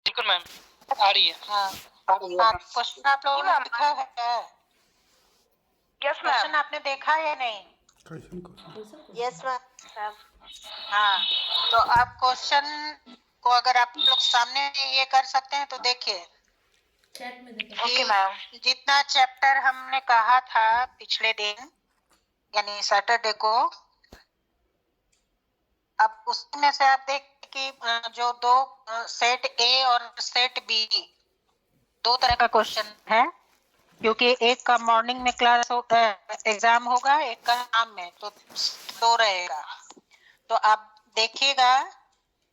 बिल्कुल मैम, आ रही है। हाँ क्वेश्चन आप लोगों ने लिखा है? Yes ma'am. क्वेश्चन आपने देखा है या नहीं? Yes ma'am. हाँ, तो आप क्वेश्चन को अगर आप लोग सामने ये कर सकते हैं तो देखिए। चैट में देखो। Okay ma'am. जितना चैप्टर हमने कहा था पिछले दिन यानी सैटरडे को, अब उसमें से आप देख कि जो दो सेट ए और सेट बी दो तरह का क्वेश्चन है, क्योंकि एक का मॉर्निंग में क्लास एग्जाम होगा, एक का शाम में, तो दो रहेगा। तो आप देखिएगा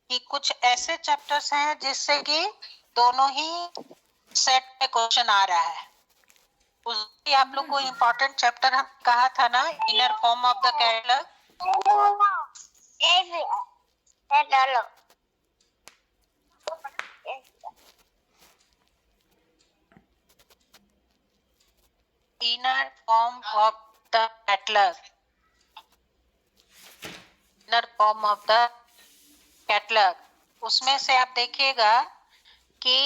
कि कुछ ऐसे चैप्टर्स हैं जिससे कि दोनों ही सेट में क्वेश्चन आ रहा है। उसकी आप लोग को इम्पोर्टेंट चैप्टर हम कहा था ना, inner form of the catalogue. Inner form of the catalogue, inner form of the catalogue. उसमें से आप देखिएगा कि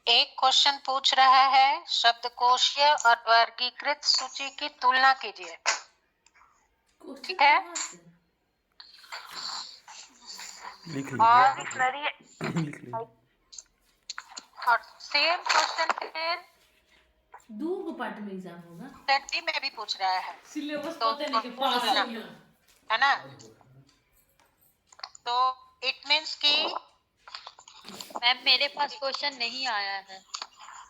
एक क्वेश्चन पूछ रहा है शब्दकोशीय और वर्गीकृत सूची की तुलना कीजिए। ठीक है, और सेम क्वेश्चन फिर दो पार्ट में एग्जाम होगा, सेट बी में भी पूछ रहा है, सिलेबस तो पता नहीं कि पास है ना। तो इट मीन्स कि मैम मेरे पास क्वेश्चन नहीं आया है।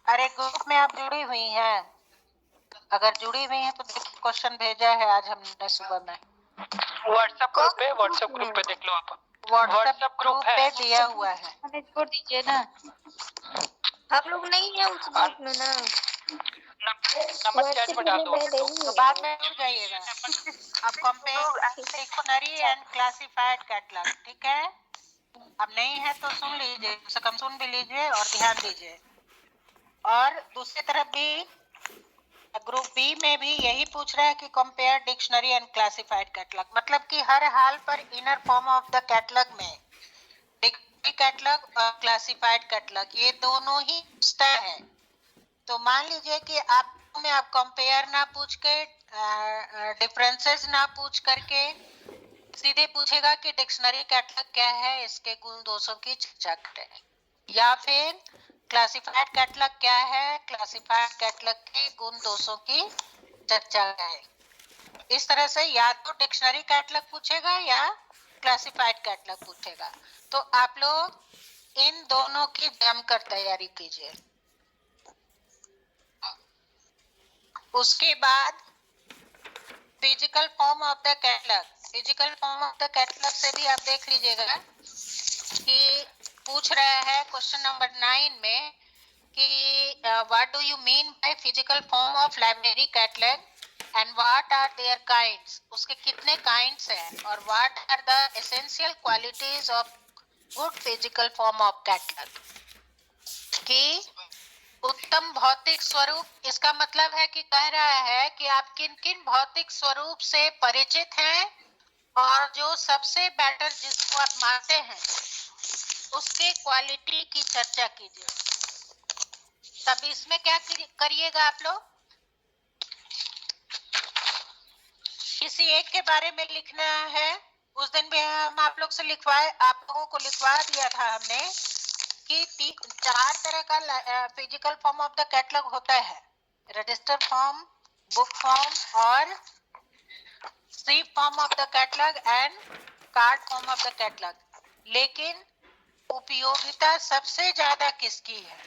अरे ग्रुप में आप जुड़ी हुई हैं, अगर जुड़ी हुई हैं तो देखिए क्वेश्चन भेजा है आज हमने सुबह में व्हाट्सएप ग्रुप पे देख लो आप। व्हाट्सएप ग्रुप पे दिया हुआ है। हमें छोड़ दीजिए ना, आप लोग नहीं है उस ग्रुप में ना, नंबर चैट में डाल दो। तो बाद में जुड़ जाइएगा। अब compare dictionary and classified catalogue, ठीक है। अब नहीं है तो सुन लीजिए, कम से कम सुन भी लीजिए और ध्यान दीजिए। और दूसरी तरफ भी ग्रुप बी में भी यही पूछ रहा है कि compare dictionary and classified catalogue, मतलब कि हर हाल पर inner form of the catalogue में डिक्शनरी कैटलॉग और क्लासिफाइड कैटलॉग ये दोनों ही पूछता है। तो मान लीजिए कि आप कंपेयर ना पूछ के, डिफरेंसेस ना पूछ करके सीधे पूछेगा कि डिक्शनरी कैटलॉग क्या है, इसके गुण दोषों की चर्चा करें, या फिर क्लासिफाइड कैटलॉग क्या है, क्लासिफाइड कैटलॉग के गुण दोषों की चर्चा है। इस तरह से या तो डिक्शनरी कैटलॉग पूछेगा या क्लासिफाइड कैटलॉग पूछेगा। तो आप लोग इन दोनों की जमकर तैयारी कीजिए। उसके बाद physical form of the catalogue, physical form of the catalogue से भी आप देख लीजिएगा कि पूछ रहा है क्वेश्चन नंबर 9 में कि what do you mean by physical form of library catalogue and what are their kinds, उसके कितने काइंड्स हैं, और what are the essential qualities of good physical form of catalogue. कि उत्तम भौतिक स्वरूप, इसका मतलब है कि कह रहा है कि आप किन किन भौतिक स्वरूप से परिचित हैं और जो सबसे बेटर जिसको आप मानते हैं उसके क्वालिटी की चर्चा कीजिए। तब इसमें क्या करिएगा आप लोग, किसी एक के बारे में लिखना है। उस दिन भी हम आप लोग से आप लोगों को लिखवा दिया था हमने कि 4 तरह का physical form of the catalogue होता है, रजिस्टर फॉर्म, बुक फॉर्म और strip form of the catalogue and card form of the catalogue. लेकिन उपयोगिता सबसे ज्यादा किसकी है?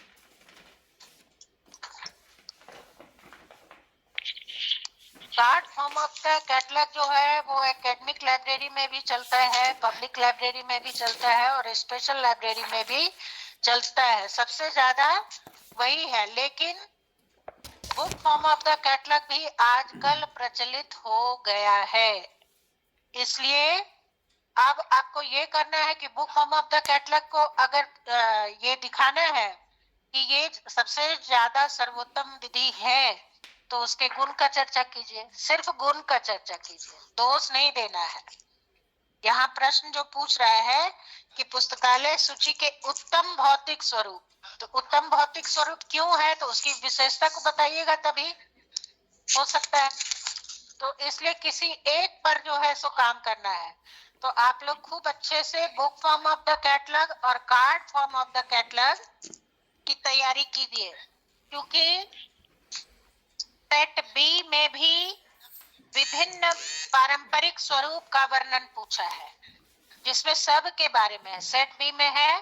Card form of the catalogue जो है वो एकेडमिक लाइब्रेरी में भी चलता है, पब्लिक लाइब्रेरी में भी चलता है और स्पेशल लाइब्रेरी में भी चलता है, सबसे ज्यादा वही है। लेकिन book form of the catalogue भी आजकल प्रचलित हो गया है। इसलिए अब आपको ये करना है कि book form of the catalogue को अगर ये दिखाना है कि ये सबसे ज्यादा सर्वोत्तम विधि है तो उसके गुण का चर्चा कीजिए, सिर्फ गुण का चर्चा कीजिए, दोष नहीं देना है। यहाँ प्रश्न जो पूछ रहा है कि पुस्तकालय सूची के उत्तम भौतिक स्वरूप, तो उत्तम भौतिक स्वरूप क्यों है, तो उसकी विशेषता को बताइएगा तभी हो सकता है। तो इसलिए किसी एक पर जो है सो काम करना है। तो आप लोग खूब अच्छे से book form of the catalogue और card form of the catalogue की तैयारी कीजिए, क्योंकि सेट बी में भी विभिन्न पारंपरिक स्वरूप का वर्णन पूछा है, जिसमें सब के बारे में है। सेट बी में है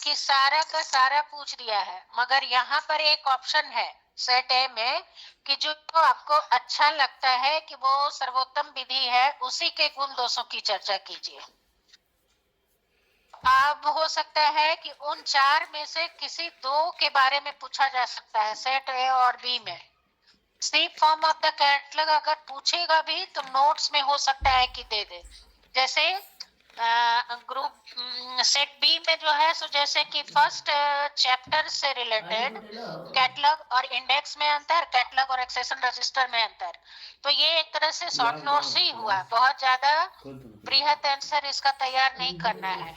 कि सारा का सारा पूछ दिया है, मगर यहाँ पर एक ऑप्शन है सेट ए में कि जो आपको अच्छा लगता है कि वो सर्वोत्तम विधि है, उसी के गुण दोषों की चर्चा कीजिए। अब हो सकता है कि उन 4 में से किसी 2 के बारे में पूछा जा सकता है सेट ए और बी में। सी फॉर्म ऑफ द कैटलॉग अगर पूछेगा भी तो नोट्स में हो सकता है कि दे दे। जैसे ग्रुप सेट बी में जो है सो जैसे कि फर्स्ट चैप्टर से रिलेटेड कैटलॉग और इंडेक्स में अंतर, कैटलॉग और एक्सेशन रजिस्टर में अंतर, तो ये एक तरह से शॉर्ट नोट्स ही हुआ, बहुत ज्यादा बृहत आंसर इसका तैयार नहीं करना है।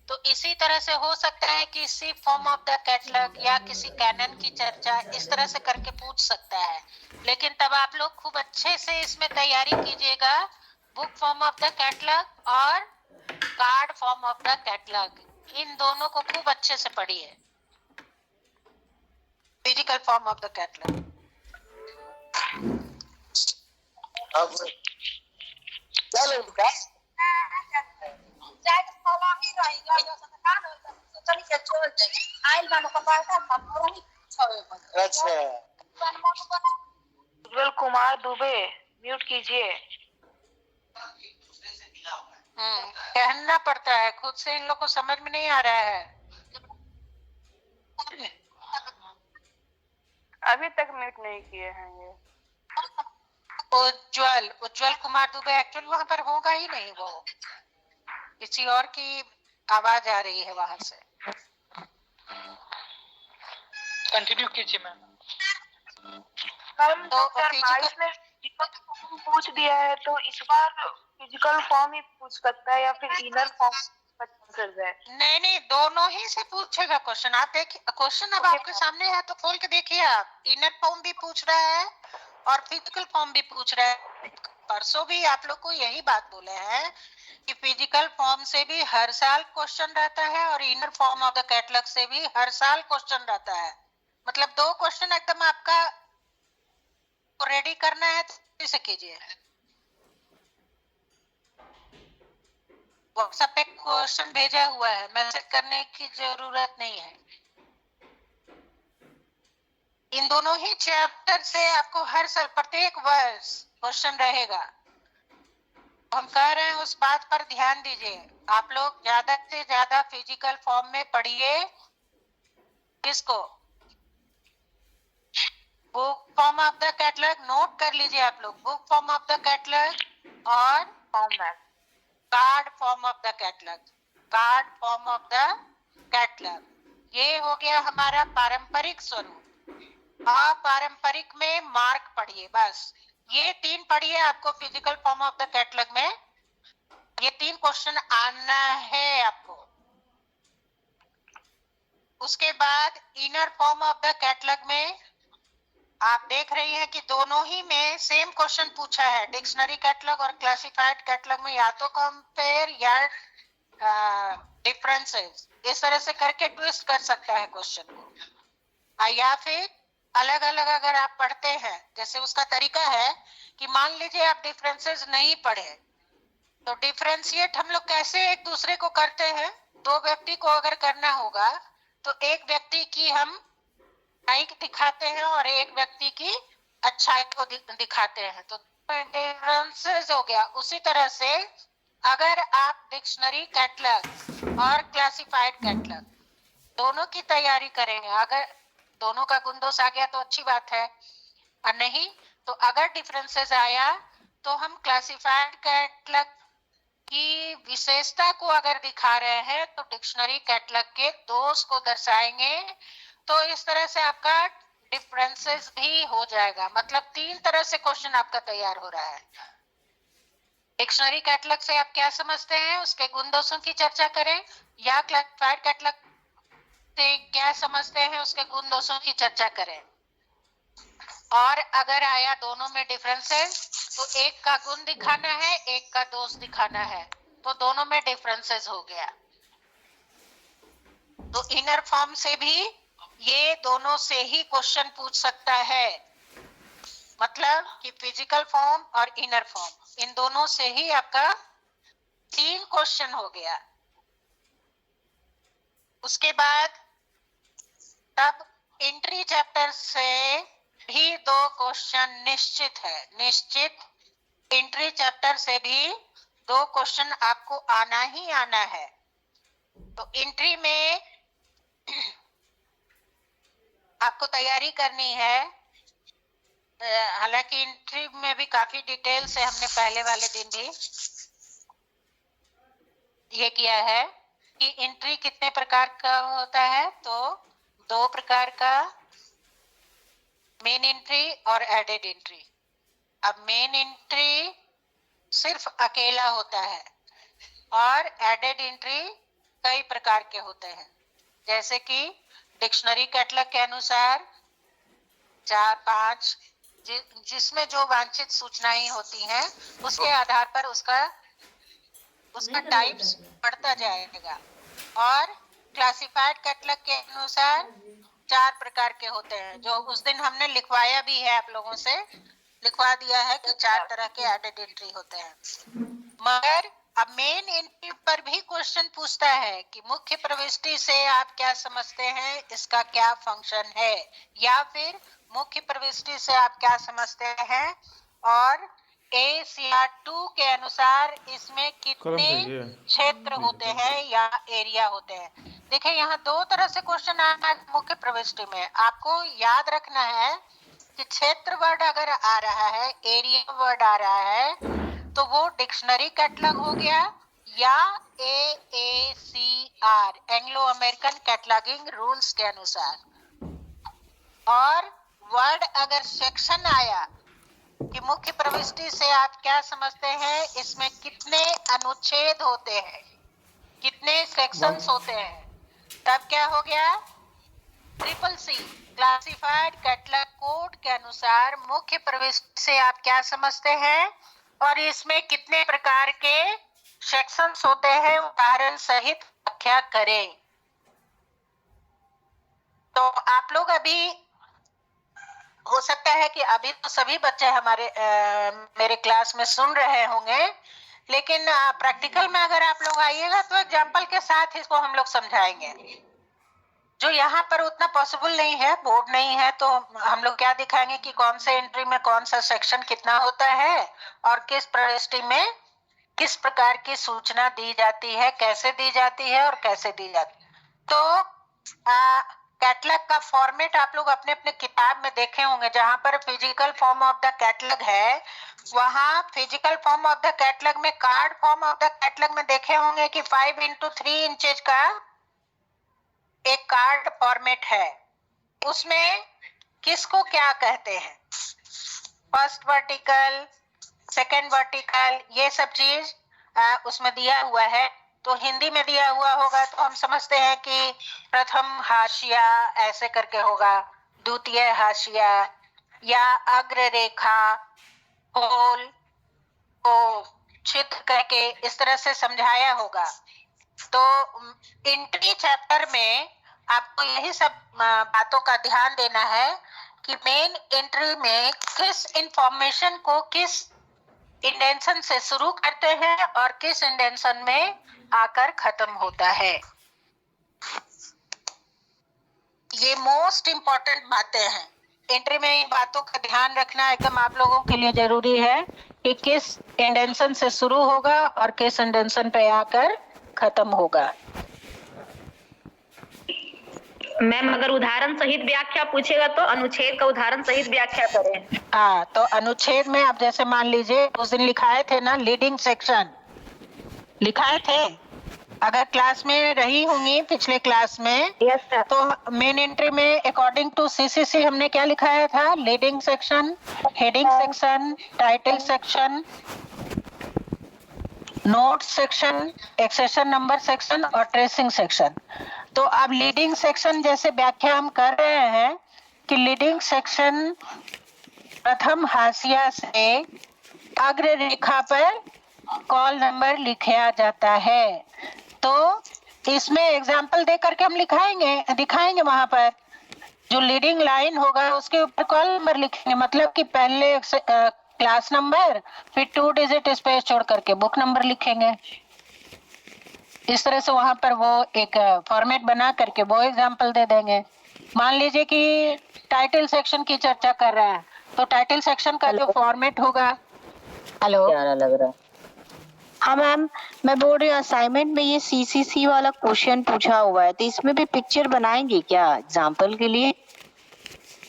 तो इसी तरह से हो सकता है कि इसी फॉर्म ऑफ द कैटलॉग या किसी कैनन की चर्चा इस तरह से करके पूछ सकता है, लेकिन तब आप लोग खूब अच्छे से इसमें तैयारी कीजिएगा। Book form of the catalogue और card form of the catalogue, इन दोनों को खूब अच्छे से पढ़िए। Physical form of the catalogue Ujjwal Kumar Dubey mute कीजिए। कहना पड़ता है, खुद से इन लोग को समझ में नहीं आ रहा है। अभी तक म्यूट नहीं किए हैं ये। उज्जवल कुमार दुबे एक्चुअली वहां पर होगा ही नहीं, वो किसी और की आवाज आ रही है वहां से। कंटिन्यू कीजिए मैम। मैम तो 2022 में फिजिकल फॉर्म पूछ दिया है, तो इस बार फिजिकल फॉर्म ही पूछ सकता है या फिर इनर फॉर्म कर जाए? नहीं, दोनों ही से पूछेगा क्वेश्चन। आप देखिए क्वेश्चन अब आपके सामने है तो खोल के देखिए आप। इनर फॉर्म भी पूछ रहा है और फिजिकल फॉर्म भी पूछ रहा है। परसों भी आप लोग को यही बात बोले हैं कि फिजिकल फॉर्म से भी हर साल क्वेश्चन रहता है और inner form of the catalogue से भी हर साल क्वेश्चन रहता है। मतलब 2 क्वेश्चन एकदम आपका रेडी करना है तो इसे कीजिए। व्हाट्सएप पे क्वेश्चन भेजा हुआ है, मैसेज करने की जरूरत नहीं है। इन दोनों ही चैप्टर से आपको हर साल प्रत्येक वर्ष क्वेश्चन रहेगा। हम कह रहे हैं उस बात पर ध्यान दीजिए। आप लोग ज्यादा से ज्यादा फिजिकल फॉर्म में पढ़िए। किसको? Book form of the catalogue note कर लीजिए आप लोग। Book form of the catalogue और format card form of the catalogue. Card form of the catalogue ये हो गया हमारा पारंपरिक स्वरूप। अपारंपरिक में मार्क पढ़िए, बस ये 3 पढ़िए। आपको physical form of the catalogue में ये 3 क्वेश्चन आना है आपको। उसके बाद inner form of the catalogue में आप देख रही हैं कि दोनों ही में सेम क्वेश्चन पूछा है। डिक्शनरी कैटलॉग और क्लासिफाइड कैटलॉग में या तो कंपेयर या डिफरेंसेस, इस तरह से करके ट्विस्ट कर सकता है क्वेश्चन को। या फिर अलग अलग अगर आप पढ़ते हैं, जैसे उसका तरीका है कि मान लीजिए आप डिफरेंसेस नहीं पढ़े तो डिफरेंशिएट हम लोग कैसे एक दूसरे को करते हैं। 2 व्यक्ति को अगर करना होगा तो एक व्यक्ति की हम बुराई दिखाते हैं और एक व्यक्ति की अच्छाई को दिखाते हैं, तो डिफरेंसेस हो गया। उसी तरह से अगर आप डिक्शनरी कैटलॉग और क्लासिफाइड कैटलॉग दोनों की तैयारी करेंगे, अगर दोनों का गुण दोष आ गया तो अच्छी बात है, और नहीं तो अगर डिफरेंसेस आया तो हम क्लासिफाइड कैटलॉग की विशेषता को अगर दिखा रहे हैं तो डिक्शनरी कैटलॉग के दोष को दर्शाएंगे। तो इस तरह से आपका डिफरेंसेस भी हो जाएगा। मतलब 3 तरह से क्वेश्चन आपका तैयार हो रहा है। डिक्शनरी कैटलॉग से आप क्या समझते हैं, उसके गुण दोषों की चर्चा करें, या क्लासिफाइड कैटलॉग से क्या समझते हैं, उसके गुण दोषों की चर्चा करें। और अगर आया दोनों में डिफरेंसेस, तो एक का गुण दिखाना है, एक का दोष दिखाना है, तो दोनों में डिफरेंसेस हो गया। तो इनर फॉर्म से भी ये दोनों से ही क्वेश्चन पूछ सकता है, मतलब कि फिजिकल फॉर्म और इनर फॉर्म, इन दोनों से ही आपका 3 क्वेश्चन हो गया। उसके बाद तब एंट्री चैप्टर से भी 2 क्वेश्चन निश्चित है, निश्चित एंट्री चैप्टर से भी 2 क्वेश्चन आपको आना ही आना है। तो एंट्री में आपको तैयारी करनी है। हालांकि एंट्री में भी काफी डिटेल से हमने पहले वाले दिन भी ये किया है कि एंट्री कितने प्रकार का होता है, तो 2 प्रकार का, मेन एंट्री और एडेड एंट्री। अब मेन एंट्री सिर्फ अकेला होता है और एडेड एंट्री कई प्रकार के होते हैं, जैसे कि डिक्शनरी कैटलॉग के अनुसार 4-5 जिसमें जो वांछित सूचनाएं होती हैं उसके आधार पर उसका टाइप्स बढ़ता जाएगा। और क्लासिफाइड कैटलॉग के अनुसार 4 प्रकार के होते हैं, जो उस दिन हमने लिखवाया भी है, आप लोगों से लिखवा दिया है कि 4 तरह के एडेड एंट्री होते हैं। मगर अब मेन एंट्री पर भी क्वेश्चन पूछता है कि मुख्य प्रविष्टि से आप क्या समझते हैं, इसका क्या फंक्शन है, या फिर मुख्य प्रविष्टि से आप क्या समझते हैं और ACR2 के अनुसार इसमें कितने क्षेत्र होते हैं या एरिया होते हैं। देखिए यहाँ 2 तरह से क्वेश्चन आना है मुख्य प्रविष्टि में। आपको याद रखना है कि क्षेत्र वर्ड अगर आ रहा है, एरिया वर्ड आ रहा है, तो वो डिक्शनरी कैटलॉग हो गया या AACR, Anglo American cataloguing rules के अनुसार। और वर्ड अगर सेक्शन आया कि मुख्य प्रविष्टि से आप क्या समझते हैं, इसमें कितने अनुच्छेद होते हैं, कितने सेक्शंस होते हैं, तब क्या हो गया, CCC क्लासिफाइड कैटलॉग कोड के अनुसार मुख्य प्रविष्टि से आप क्या समझते हैं और इसमें कितने प्रकार के सेक्शंस होते हैं, उदाहरण सहित व्याख्या करें। तो आप लोग अभी हो सकता है कि अभी तो सभी बच्चे हमारे मेरे क्लास में सुन रहे होंगे, लेकिन प्रैक्टिकल में अगर आप लोग आइएगा तो एग्जाम्पल के साथ इसको हम लोग समझाएंगे। जो यहाँ पर उतना पॉसिबल नहीं है, बोर्ड नहीं है, तो हम लोग क्या दिखाएंगे कि कौन से एंट्री में कौन सा सेक्शन कितना होता है और किस प्रविष्टि में किस प्रकार की सूचना दी जाती है, कैसे दी जाती है और कैसे दी जाती है। तो कैटलॉग का फॉर्मेट आप लोग अपने अपने किताब में देखे होंगे, जहां पर physical form of the catalogue है, वहां physical form of the catalogue में card form of the catalogue में देखे होंगे कि 5x3 इंचेज का एक कार्ड फॉर्मेट है। उसमें किसको क्या कहते हैं, फर्स्ट वर्टिकल, सेकेंड वर्टिकल, ये सब चीज उसमें दिया हुआ है। तो हिंदी में दिया हुआ होगा तो हम समझते हैं कि प्रथम हाशिया ऐसे करके होगा, द्वितीय हाशिया या अग्र रेखा, होल को छिद्र करके इस तरह से समझाया होगा। तो एंट्री चैप्टर में आपको यही सब बातों का ध्यान देना है कि मेन एंट्री में किस इंफॉर्मेशन को किस इंडेंशन से शुरू करते हैं और किस इंडेंशन में आकर खत्म होता है। ये मोस्ट इम्पोर्टेंट बातें हैं एंट्री में। इन बातों का ध्यान रखना एकदम आप लोगों के लिए जरूरी है कि किस इंडेंशन से शुरू होगा और किस इंडेंशन पे आकर खत्म होगा। मैम अगर उदाहरण सहित व्याख्या पूछेगा तो अनुच्छेद का उदाहरण सहित व्याख्या करें। हाँ, तो अनुच्छेद में आप जैसे मान लीजिए उस दिन लिखाए थे ना, लीडिंग सेक्शन लिखाए थे, अगर क्लास में रही होंगी पिछले क्लास में, यस सर। तो मेन एंट्री में अकॉर्डिंग टू CCC हमने क्या लिखाया था, leading section, heading section, title section, note section, accession number section और ट्रेसिंग सेक्शन। तो अब लीडिंग सेक्शन जैसे व्याख्या हम कर रहे हैं कि लीडिंग सेक्शन प्रथम हाशिया से अग्र रेखा पर कॉल नंबर लिखा जाता है। तो इसमें एग्जाम्पल दे करके हम दिखाएंगे वहां पर जो लीडिंग लाइन होगा उसके ऊपर कॉल नंबर लिखेंगे, मतलब कि पहले क्लास नंबर फिर 2 डिजिट स्पेस छोड़ करके बुक नंबर लिखेंगे। इस तरह से वहां पर वो एक फॉर्मेट बना करके वो एग्जाम्पल दे देंगे। मान लीजिए कि टाइटल सेक्शन की चर्चा कर रहा है तो टाइटल सेक्शन का जो फॉर्मेट होगा। हेलो, प्यारा लग रहा है। हाँ मैम, मैं बोल रही हूँ असाइनमेंट में ये सीसीसी वाला क्वेश्चन पूछा हुआ है तो इसमें भी पिक्चर बनाएंगे क्या एग्जाम्पल के लिए?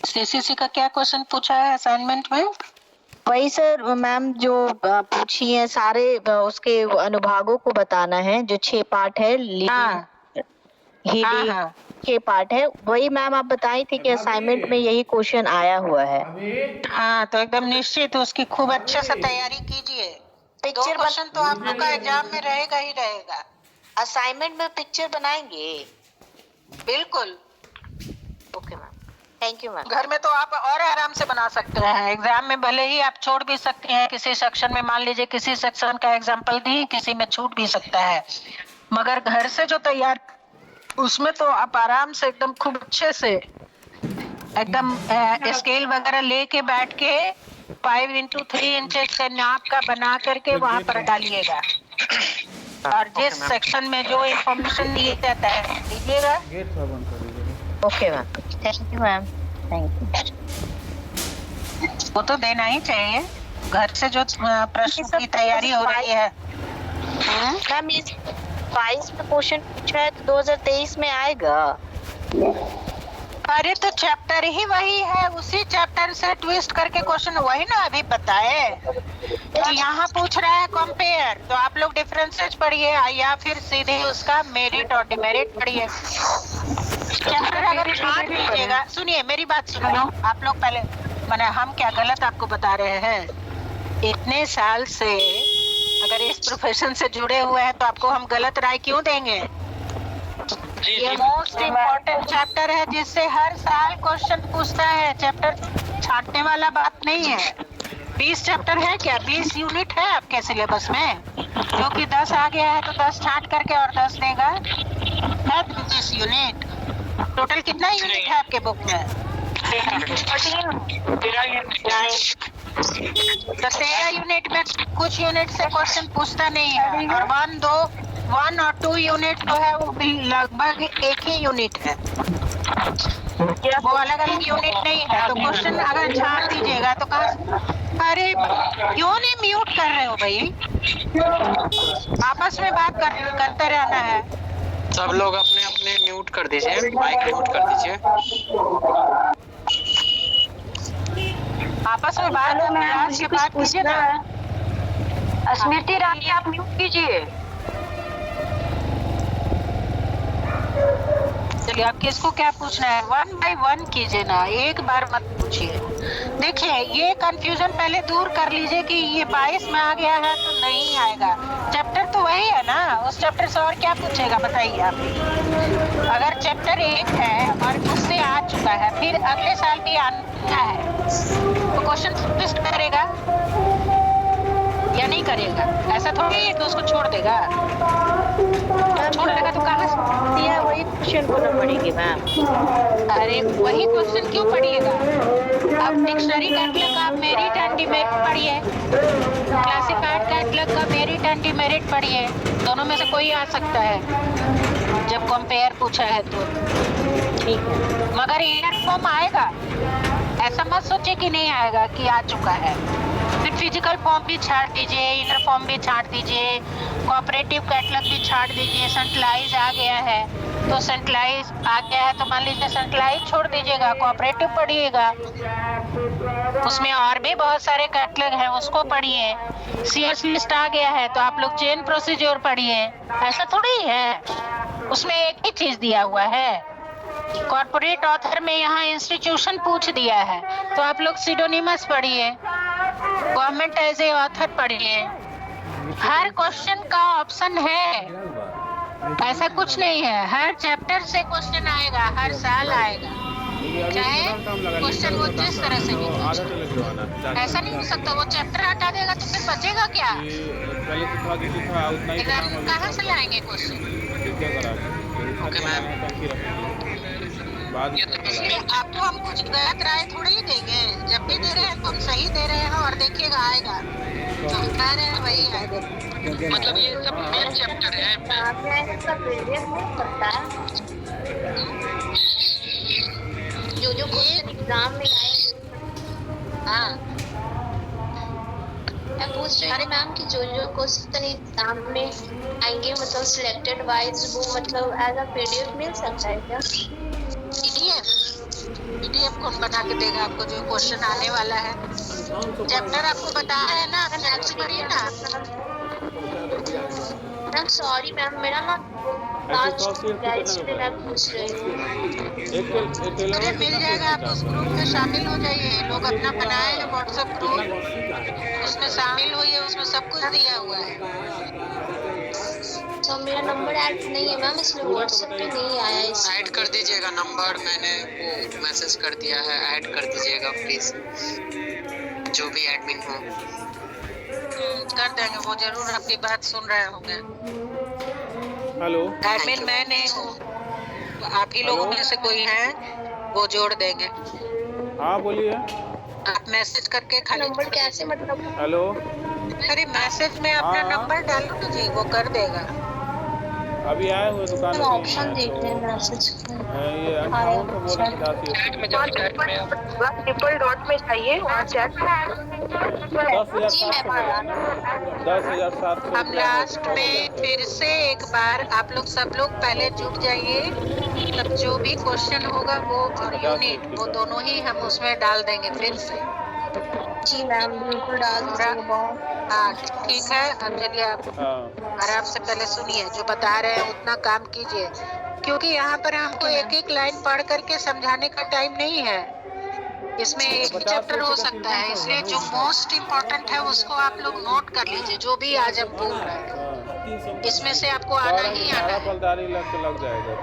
सीसीसी का क्या क्वेश्चन पूछा है असाइनमेंट में? वही सर मैम जो पूछी है सारे उसके अनुभागों को बताना है, जो 6 पार्ट है हाँ, हीडिंग हाँ। 6 पार्ट है। वही मैम आप बताई थी कि असाइनमेंट में यही क्वेश्चन आया हुआ है। हाँ, तो एकदम निश्चित उसकी खूब अच्छे से तैयारी कीजिए। 2 पिक्चर क्वेश्चन तो आप लोग का एग्जाम में रहेगा ही रहेगा। असाइनमेंट में पिक्चर बनाएंगे? बिल्कुल। Okay ma'am, thank you ma'am. घर में तो आप और आराम से बना सकते हैं, एग्जाम में भले ही आप छोड़ भी सकते हैं किसी सेक्शन में। मान लीजिए किसी सेक्शन का एग्जाम्पल दी, किसी में छूट भी सकता है, मगर घर से जो तैयार उसमें तो आप आराम से एकदम खूब अच्छे से एकदम स्केल वगैरह लेके बैठ के 5x3 इंचेस का नाप का बना करके वहां पर डालिएगा और जिस सेक्शन में जो इंफॉर्मेशन दिया जाता है दीजिएगा। Okay ma'am, thank you ma'am, thank you. वो तो देना ही चाहिए, घर से जो प्रश्न की तैयारी हो रही है। मैम ये 22 में क्वेश्चन पूछा है तो 2023 में आएगा? अरे तो चैप्टर ही वही है, उसी चैप्टर से ट्विस्ट करके क्वेश्चन वही ना अभी बताए। तो यहाँ पूछ रहा है कंपेयर, तो आप लोग डिफरेंसेस पढ़िए या फिर सीधे उसका मेरिट और डिमेरिट पढ़िए। चैप्टर अगर छांट लीजिएगा, सुनिए मेरी बात सुनिए आप लोग पहले, माने हम क्या गलत आपको बता रहे हैं? इतने साल से अगर इस प्रोफेशन से जुड़े हुए हैं तो आपको हम गलत राय क्यों देंगे? ये मोस्ट इम्पोर्टेंट चैप्टर है जिससे हर साल क्वेश्चन पूछता है। चैप्टर छांटने वाला बात नहीं है। 20 चैप्टर है क्या? 20 यूनिट है आपके सिलेबस में, जो कि 10 आ गया है तो 10 छांट करके और 10 देगा, है 20 यूनिट। टोटल कितना यूनिट है आपके बुक में? 13 यूनिट में कुछ यूनिट से क्वेश्चन पूछता नहीं है और 1 और 2 यूनिट जो है वो लगभग एक ही यूनिट है, वो अलग अलग यूनिट नहीं है। तो क्वेश्चन अगर छाट दीजिएगा तो कहा, अरे क्यों नहीं म्यूट कर रहे हो भाई? आपस में बात करते रहना है। सब लोग अपने अपने म्यूट कर दीजिए, माइक म्यूट कर दीजिए। आपस में बात कीजिए ना। स्मृति रानी आप म्यूट कीजिए। चलिए आप किसको क्या पूछना है 1 by 1 कीजिए ना, एक बार मत पूछिए। देखिए ये कंफ्यूजन पहले दूर कर लीजिए कि ये 22 में आ गया है तो नहीं आएगा। चैप्टर तो वही है ना, उस चैप्टर से और क्या पूछेगा बताइए आप। अगर चैप्टर 1 है और उससे आ चुका है फिर अगले साल भी आना है तो क्वेश्चन ट्विस्ट करेगा या नहीं करेगा? ऐसा थोड़ी है कि उसको छोड़ देगा। छोड़ देगा तो कहाँ से दिया वही क्वेश्चन को ना पढ़ेंगे मैम। अरे वही क्वेश्चन क्यों पढ़िएगा? अब डिक्शनरी कैटलॉग का मेरिट एंड डिमेरिट पढ़िए, क्लासिफाइड कैटलॉग का मेरिट एंड डिमेरिट पढ़िए, दोनों में से कोई आ सकता है जब कंपेयर पूछा है तो। ठीक है, मगर इनर फॉर्म आएगा, ऐसा मत सोचिए कि नहीं आएगा कि आ चुका है। फिर फिजिकल फॉर्म भी छाट दीजिए, इनर फॉर्म भी छाट दीजिए, कोऑपरेटिव कैटलॉग भी छाट दीजिए। सेंट्रलाइज आ गया है तो सेंट्रलाइज आ गया है तो मान लीजिए सेंट्रलाइज छोड़ दीजिएगा, कोऑपरेटिव पढ़िएगा। उसमें और भी बहुत सारे कैटलॉग हैं उसको पढ़िए। सीएस लिस्ट आ गया है तो आप लोग चेन प्रोसीजर पढ़िए। ऐसा थोड़ी है, उसमें एक ही चीज दिया हुआ है। कॉर्पोरेट ऑथर में यहाँ इंस्टीट्यूशन पूछ दिया है तो आप लोग सिडोनिमस पढ़िए, गवर्नमेंट एज ए ऑथर पढ़िए, हर क्वेश्चन का ऑप्शन है, ऐसा कुछ नहीं है। हर चैप्टर से क्वेश्चन आएगा, हर साल आएगा, चाहे क्वेश्चन वो जिस तरह से भी पूछे। ऐसा नहीं हो सकता वो चैप्टर हटा देगा तो फिर बचेगा क्या? इधर कहाँ से लाएंगे क्वेश्चन? Okay ma'am. इसलिए आपको हम कुछ गलत राय थोड़ी ही देंगे। जब भी दे रहे हैं तो हम सही दे रहे हैं और देखिएगा आएगा, जो कह रहे हैं वही आएगा। मतलब ये सब मेन चैप्टर है। जो क्वेश्चन एग्जाम में आए। हाँ, मैं पूछ रही थी मैम कि जो क्वेश्चन एग्जाम में आएंगे मतलब सिलेक्टेड वाइज वो मतलब एज अ पीडीएफ मिल सकता है क्या? पीडीएफ कौन बना के देगा आपको जो क्वेश्चन आने वाला है? चैप्टर आपको बताया है ना, चेक करिए ना। मैम सॉरी मैम, मेरा ना इसलिए मैं पूछ रही हूँ। अरे मिल जाएगा, आप उस ग्रुप में शामिल हो जाइए। लोग अपना बनाए हैं व्हाट्सएप ग्रुप, उसमें शामिल होइए, उसमें सब कुछ दिया हुआ है। तो मेरा नंबर ऐड नहीं है मैम, इसलिए व्हाट्सएप पे नहीं आया। ऐड कर दीजिएगा नंबर, मैंने वो मैसेज कर दिया है, ऐड कर दीजिएगा प्लीज, जो भी एडमिन हो। कर देंगे, वो जरूर आपकी बात सुन रहे होंगे। हेलो, एडमिन मैं नहीं हूँ, तो आप ही लोगों में से कोई है वो जोड़ देंगे। हाँ बोलिए। आप मैसेज करके खाली नंबर कैसे मतलब? हेलो, अरे मैसेज में अपना नंबर डाल दीजिए, वो कर देगा। अभी आए हुए दुकान पे। ऑप्शन देख रहे हैं मैसेज ये अकाउंट बोल 85 ट्रिपल डॉट में चाहिए वहाँ चैट। 10,700। अब लास्ट में फिर से एक बार आप लोग सब लोग पहले जुट जाइए, तब जो भी क्वेश्चन होगा वो और यूनिट वो दोनों ही हम उसमें डाल देंगे फिर से। जी मैम बिल्कुल डाल दीजिएगा। हाँ ठीक है। अब चलिए आप आराम से पहले सुनिए, जो बता रहे हैं उतना काम कीजिए, क्योंकि यहाँ पर हमको एक एक लाइन पढ़ करके समझाने का टाइम नहीं है। इसमें एक चैप्टर हो सकता है, इसलिए जो मोस्ट इम्पोर्टेंट है उसको आप लोग नोट कर लीजिए, जो भी आज हम बोल रहे हैं इसमें से आपको आना ही आना है। पलदारी लग जाएगा।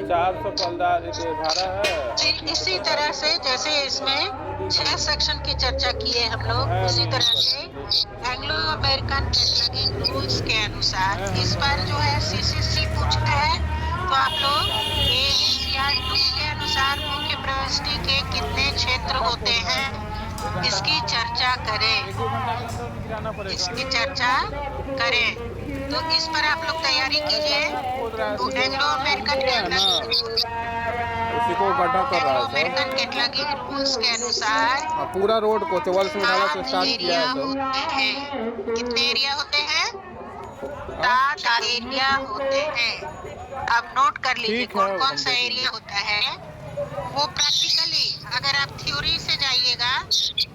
400 पलदारी के भाड़ा है। फिर इसी तरह से जैसे इसमें 6 सेक्शन की चर्चा किए हम लोग, उसी तरह से एंग्लो अमेरिकन कैटलॉगिंग रूल्स के अनुसार इस बार जो है सीसीसी पूछता है, तो आप लोग ANCR के अनुसार मुख्य प्रविष्टि के कितने क्षेत्र होते हैं इसकी चर्चा करें, तो इस पर आप लोग तैयारी कीजिए। तो एंग्लो अमेरिकन कैटलॉगिंग रूल्स के अनुसार पूरा रोड को 44 से स्टार्ट किया है। कितने एरिया होते हैं? 7 एरिया होते हैं। अब नोट कर लीजिए कौन कौन सा एरिया होता है। वो प्रैक्टिकली अगर आप थ्योरी से जाइएगा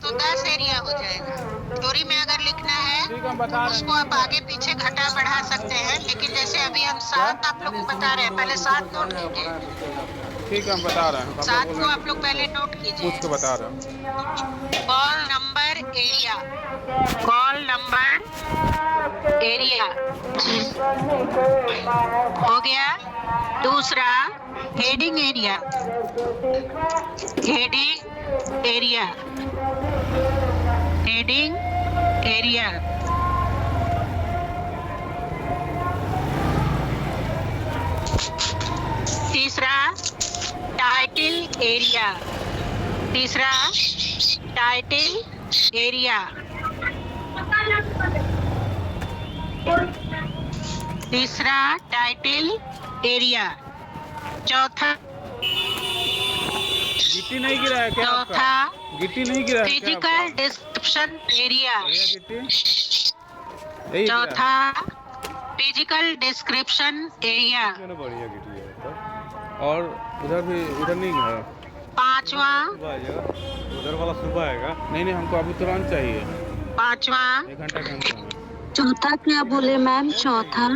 तो 10 एरिया हो जाएगा। थ्योरी में अगर लिखना है तो उसको आप आगे पीछे घटा बढ़ा सकते हैं, लेकिन जैसे अभी हम 7 आप लोग को बता रहे हैं, पहले 7 नोट कीजिए। ठीक है, हम बता रहे हैं। 7 को आप लोग पहले नोट कीजिए। पूछ के बता रहे हैं। Call number area, call number area हो गया। दूसरा heading area, heading area, heading area. तीसरा टाइटल एरिया, तीसरा टाइटल एरिया। तीसरा टाइटल एरिया। चौथा गिट्टी नहीं गिरा है क्या? चौथा गिट्टी नहीं गिरा है क्या? Physical description area. चौथा फिजिकल डिस्क्रिप्शन एरिया। बढ़िया गिट्टी है। और उधर भी, उधर नहीं है। पांचवा, उधर वाला सुबह आएगा। नहीं, हमको अभी तुरंत चाहिए। पांचवा 1 घंटा के अंदर। चौथा क्या बोले मैम? चौथा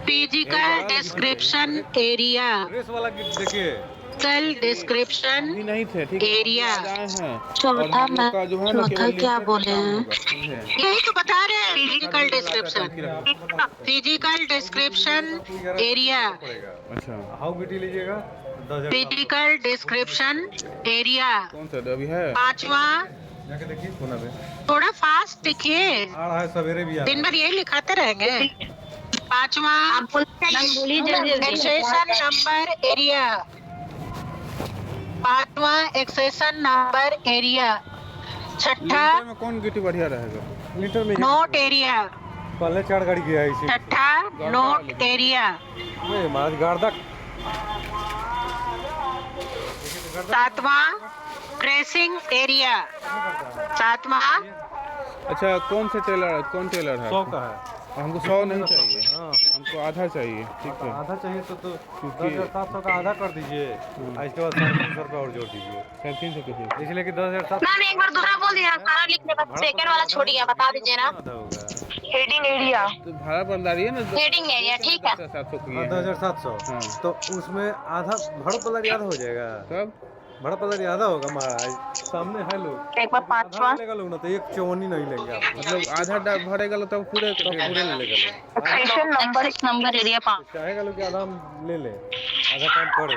फिजिकल डिस्क्रिप्शन एरिया। रेस वाला गिट्टी देखिए, फिजिकल डिस्क्रिप्शन अभी नहीं थे, ठीक है, एरिया। आज आए हैं और चौथा हम लोग का जो है ना चौथा केवल क्या लिखकर बोले काम हैं? होगा, समझे? यही तो बता रहे हैं, physical description, physical description area, अच्छा हाउ गिटी लीजिएगा 10,000 फिजिकल डिस्क्रिप्शन एरिया। कौन सा अभी है? पांचवा, जाके देखिए कोना पे थोड़ा फास्ट लिखिए, आ रहा है, सवेरे भी आ दिन भर यही लिखाते रहेंगे। पांचवा, एक्सेशन नंबर एरिया, पांचवा एक्सेशन नंबर एरिया। छठा, लीटर में कौन गिट्टी बढ़िया रहेगा? लीटर में नोट एरिया। पहले 4 गाड़ी गया है इसे छठा, नोट एरिया। नहीं महाराज गार्डक सातवां, ट्रेसिंग एरिया। सातवां, अच्छा कौन सा टेलर है, कौन टेलर है? 100 का है। हमको 100 नहीं चाहिए, हाँ हमको आधा चाहिए, ठीक है? आधा चाहिए तो क्योंकि 10,700 का आधा कर दीजिए और इसके बाद 350 रुपये और जोड़ दीजिए, 350 कैसे? इसलिए कि 10,700 मैम एक बार दूसरा बोल दिया, सारा लिखने बाद सेकंड वाला छोड़िए, बता दीजिए ना। आधा होगा। Heading area. तो भाड़ा पर डालिए ना, हेडिंग एरिया, ठीक है। 700 की हाँ है। 10,700 हाँ। तो उसमें आधा भाड़ा पलट आधा हो जाएगा। कब? भाड़ा पलट आधा होगा महाराज, सामने है लोग। एक बार पांचवा, लेगा लोग ना तो एक 54 नहीं लेंगे आप, मतलब आधा भरेगा तब पूरे पूरे ले लेगा लोग। Accession number number area 5। चाहेगा लोग कि आधा हम ले ले, आधा काम करे।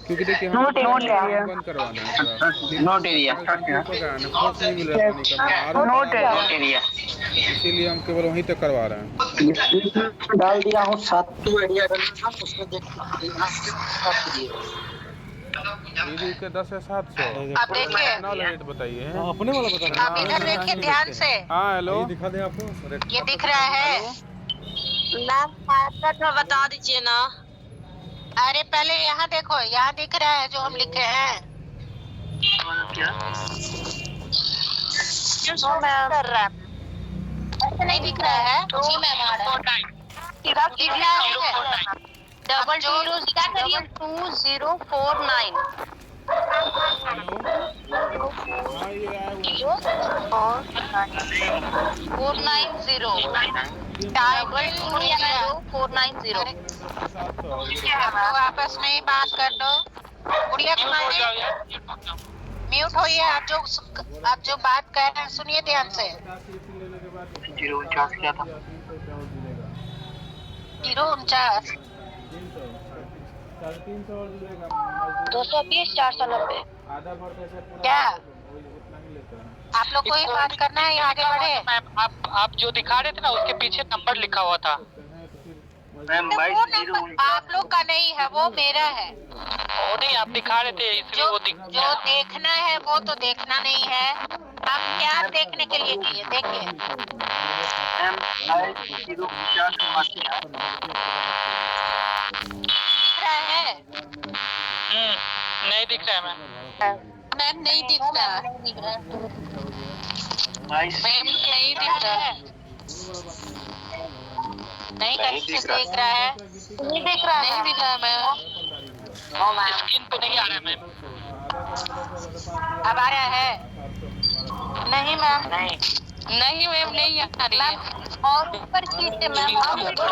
क्योंकि देखिए हम नोट एरिया। बंद करवाना है थोड़ा, ठीक? Note area. फोर्स नहीं मिल रहा पानी का, नोट एरिया इसीलिए हम केवल वहीं तक करवा रहे हैं। डाल दिया हूँ 7 एरिया करना, उसमें देखिए दीदी के 10 से 700। अब देखिए, अपना रेट बताइए। हाँ, अपने वाला बता रहे आप इधर देखिए ध्यान से, हाँ हेलो, हैं, दिखा दें आपको रेट। ये दिख रहा है। मैम बता दीजिए ना। अरे पहले यहाँ देखो, यहाँ दिख रहा है जो हम लिखे हैं। क्यों मैम कर रहा है? ऐसे नहीं दिख रहा है जी मैम आ रहा है। दिख रहा है। डबल 2049 490 आपस में ही बात कर लो। गुड़िया कुमारी, म्यूट होइए। आप जो बात कर रहे हैं सुनिए ध्यान से। 049 क्या था? 049 220 490। क्या आप लोग को ही बात करना है या आगे बढ़े? मैम आप जो दिखा रहे थे ना उसके पीछे नंबर लिखा हुआ था मैम। वो नंबर आप लोग का नहीं है, वो मेरा है। वो नहीं आप दिखा रहे थे इसलिए वो जो देखना है वो तो देखना नहीं है। हम क्या देखने के लिए किए देखिए। दिख रहा है? नहीं दिख रहा है मैम। मैम नहीं दिख रहा। मैम नहीं दिख रहा है। नहीं कैसे देख रहा है? नहीं दिख रहा है। नहीं दिख रहा मैम। स्क्रीन पे नहीं आ रहा है मैम। अब आ रहा है? नहीं मैम। नहीं मैम नहीं आ रही है। और ऊपर कीजिए मैम, और ऊपर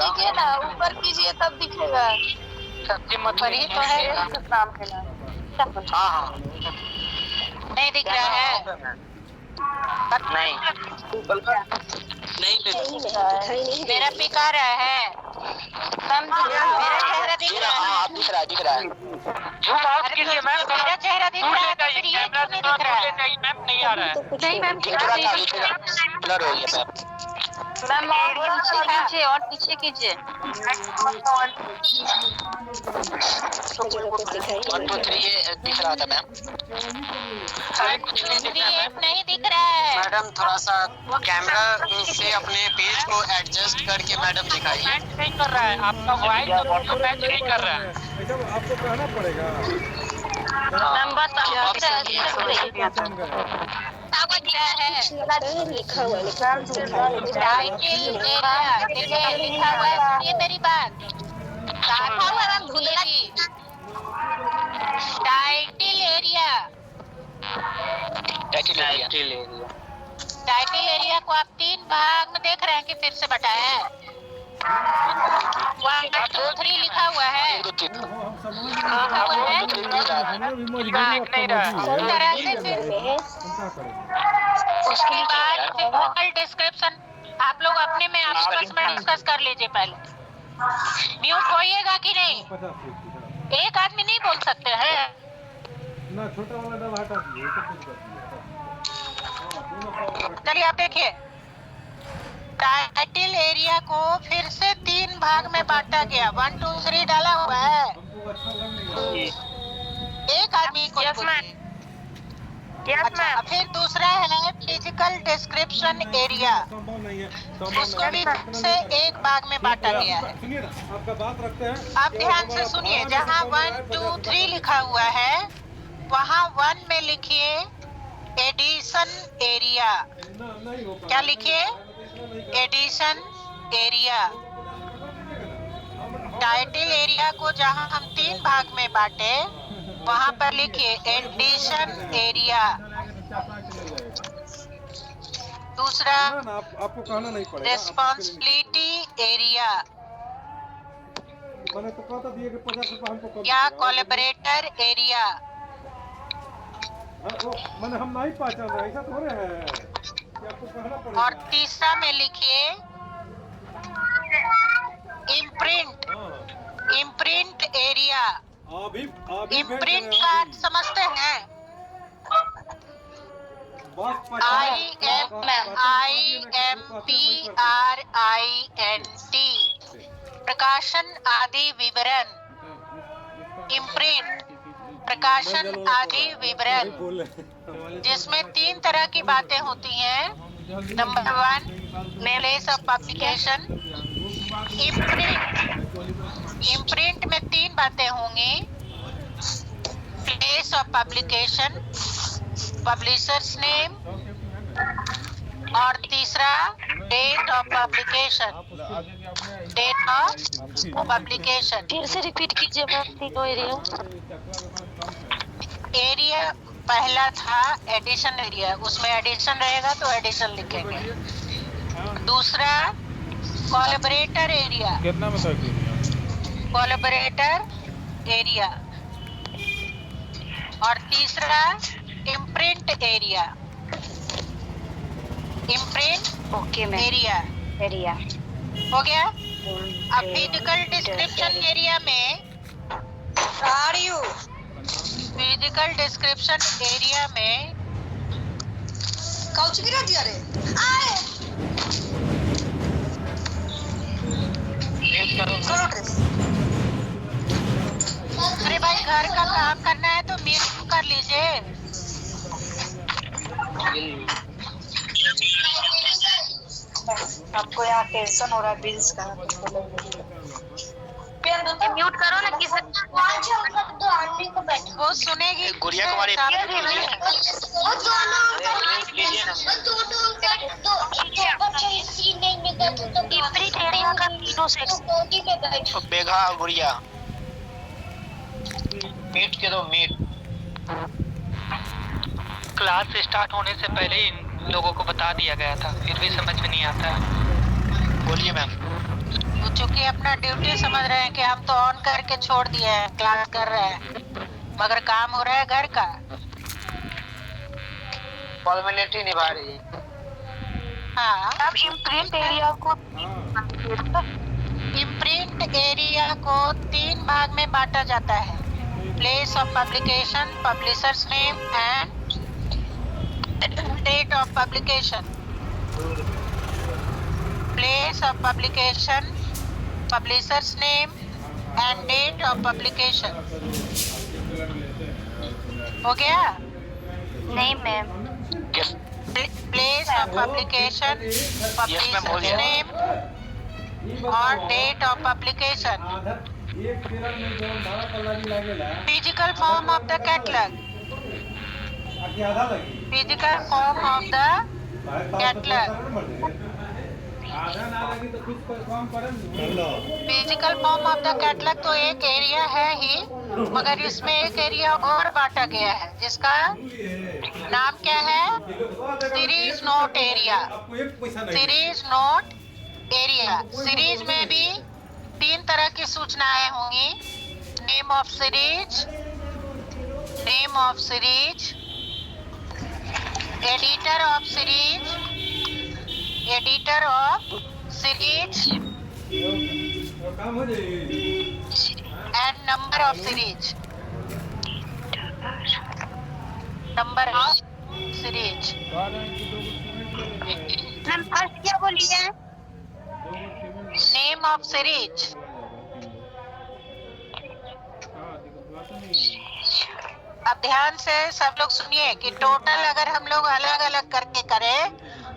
कीजिए ना, ऊपर कीजिए तब दिखेगा। सब्जी मत वही तो है। नाम है ना। हाँ नहीं दिख रहा है? नहीं नहीं मेरा पिक आ रहा है? मेरा चेहरा दिख रहा है? दिख रहा है जूम आउट कीजिए मैम। मेरा चेहरा दिख रहा है तो फिर ये क्यों नहीं दिख रहा है? मैम नहीं आ रहा है। नहीं मैम ब्लर हो गया मैम। मैम और पीछे कीजिए, और पीछे कीजिए। 1 2 3 ये दिख रहा था मैम। कुछ नहीं दिख रहा है। मैडम थोड़ा सा कैमरा से अपने पेज को एडजस्ट करके मैडम दिखाइए। मैच नहीं कर रहा है आपका वॉइस और ऑडियो मैच नहीं कर रहा है। ऐसा आपको कहना पड़ेगा। मैम बताओ लिखा हुआ टाइटिल एरिया लिखा हुआ है। सुनिए मेरी बात। Title area. टाइटिल एरिया को आप 3 भाग में देख रहे हैं कि फिर से बटाया है। 1 2 3 लिखा हुआ है। उचित हम समझ नहीं रहा उस तरह से फिर उसके बाद फिजिकल डिस्क्रिप्शन आप लोग अपने में आपस में डिस्कस कर लीजिए पहले। म्यूट होइएगा कि नहीं? 50 फीट एक आदमी नहीं बोल सकते हैं। ना छोटा वाला डब हटा दिए तो कुछ कर दिया। चलिए आप देखिए, टाइटल एरिया को फिर से 3 भाग में बांटा गया। 1 2 3 डाला हुआ है। हमको अच्छा लग नहीं रहा। एक आदमी को अच्छा, फिर दूसरा है फिजिकल डिस्क्रिप्शन एरिया, संभव नहीं है। उसको भी से एक भाग में बांटा गया है। सुनिए ना, आपका बात रखते हैं। आप ध्यान से सुनिए, जहाँ 1 2 3 लिखा हुआ है वहाँ 1 में लिखिए एडिशन एरिया। नहीं हो क्या लिखिए? Addition area. टाइटल एरिया को जहाँ हम 3 भाग में बांटे वहाँ पर लिखिए एडिशन एरिया। दूसरा आपको कहना नहीं पड़ेगा। रिस्पॉन्सिबिलिटी एरिया मैंने तो कहता दिया कि 50 रुपये हमको कम या कोलैबोरेटर एरिया। मैंने हम नहीं पहचान रहे, ऐसा थोड़े है कि आपको कहना पड़ेगा। और तीसरा में लिखिए इम्प्रिंट एरिया। इम्प्रिंट का समझते हैं? IMPRINT प्रकाशन आदि विवरण। इम्प्रिंट प्रकाशन आदि विवरण, जिसमें 3 तरह की बातें होती हैं। Number 1 place of publication. Imprint में 3 बातें होंगी। Place of publication, publishers name और तीसरा date of publication. Date of publication. फिर से रिपीट कीजिए मैम तीनों एरिया। एरिया पहला था एडिशन एरिया, उसमें एडिशन रहेगा तो एडिशन लिखेंगे। दूसरा कोलैबोरेटर एरिया। कितना में तक कोलैबोरेटर एरिया। और तीसरा इम्प्रिंट एरिया। इम्प्रिंट एरिया हो गया। अब फिजिकल डिस्क्रिप्शन एरिया में फिजिकल डिस्क्रिप्शन एरिया में काउच गिरा दिया रे। अरे भाई घर का काम करना है तो म्यूट कर लीजिए। आपको यहाँ टेंशन हो रहा है बिल्स का। म्यूट करो ना किसी वो सुनेगी। गुड़िया कुमारी बेघा गुड़िया मीट के दो मीट। क्लास स्टार्ट होने से पहले ही इन लोगों को बता दिया गया था, फिर भी समझ में नहीं आता है। बोलिए मैम। वो चूंकि अपना ड्यूटी समझ रहे हैं कि हम तो ऑन करके छोड़ दिए हैं, क्लास कर रहे हैं, मगर काम हो रहा है घर का। फॉर्मेलिटी निभा रही है। हाँ, अब इम्प्रिंट एरिया को 3 भाग में बांटा जाता है। Place of publication, publishers name and date of publication. Place of publication, publishers name and date of publication. हो गया? नहीं ma'am. Place of publication, publishers name और date of publication. Physical form of the catalogue. Physical form of the catalogue. Physical form of the catalogue तो एक area है ही, मगर इसमें एक एरिया और बांटा गया है जिसका नाम क्या है? Series note area. Series note area. Series में भी 3 तरह की सूचनाएं होंगी। Name of series. Name of series. Editor of series. Editor of series. काम हो जाएगी। And number of series. Number of series. Ma'am first क्या बोली है? Name of series. अब ध्यान से सब लोग सुनिए कि टोटल अगर हम लोग अलग अलग करके करें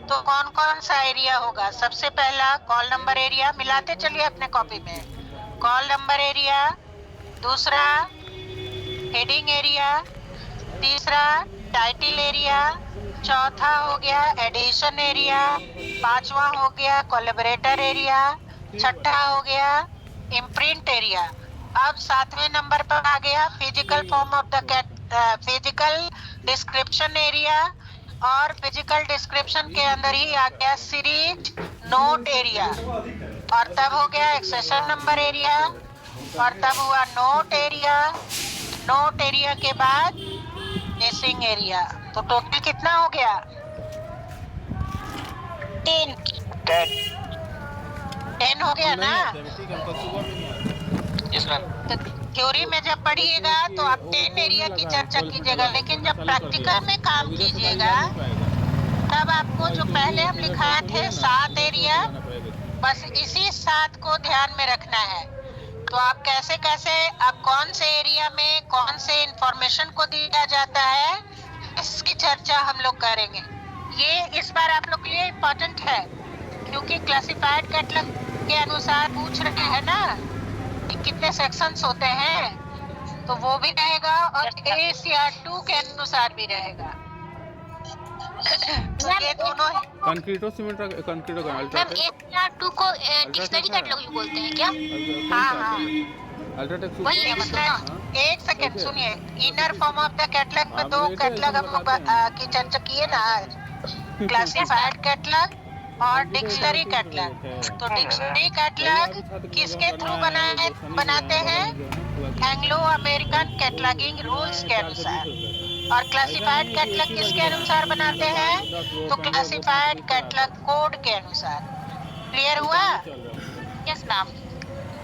तो कौन कौन सा एरिया होगा। सबसे पहला कॉल नंबर एरिया, मिलाते चलिए अपने कॉपी में। कॉल नंबर एरिया, दूसरा हेडिंग एरिया, तीसरा टाइटल एरिया, चौथा हो गया एडिशन एरिया, पांचवा हो गया कोलैबोरेटर एरिया, छठा हो गया इम्प्रिंट एरिया। अब सातवें नंबर पर आ गया physical form of the physical description area, और फिजिकल डिस्क्रिप्शन के अंदर ही आ गया सीरीज नोट एरिया, और तब हो गया एक्सेशन नंबर एरिया, और तब हुआ नोट एरिया। नोट एरिया के बाद मिसिंग एरिया। तो टोटल कितना हो गया? 10 हो गया ना? तो थ्योरी में जब पढ़िएगा तो आप 10 एरिया की चर्चा कीजिएगा, लेकिन जब प्रैक्टिकल में काम कीजिएगा तब आपको जो पहले हम लिखाए थे 7 एरिया, बस इसी 7 को ध्यान में रखना है। तो आप कैसे कैसे अब कौन से एरिया में कौन से इंफॉर्मेशन को दिया जाता है इसकी चर्चा हम लोग करेंगे। ये इस बार आप लोग के लिए इम्पोर्टेंट है क्योंकि क्लासिफाइड कैटलॉग के अनुसार पूछ रहे हैं ना कि कितने सेक्शंस होते हैं, तो वो भी रहेगा और ACR2 के अनुसार भी रहेगा। तो ये दोनों कंक्रीटो सीमेंट कंक्रीटो का मैम ACR2 को डिक्शनरी कैटलॉग बोलते हैं क्या? हाँ अल्ट्राटेक वही है मतलब। एक सेकेंड सुनिए, inner form of the catalogue में 2 कैटलॉग हम लोग की चर्चा किए ना आज, क्लासिफाइड कैटलॉग और डिक्शनरी कैटलॉग। तो डिक्शनरी कैटलॉग किसके थ्रू बनाते हैं? एंग्लो अमेरिकन कैटलॉगिंग रूल्स के अनुसार। और क्लासिफाइड कैटलॉग किसके अनुसार बनाते हैं? तो क्लासिफाइड कैटलॉग कोड के अनुसार। क्लियर हुआ? Yes ma'am.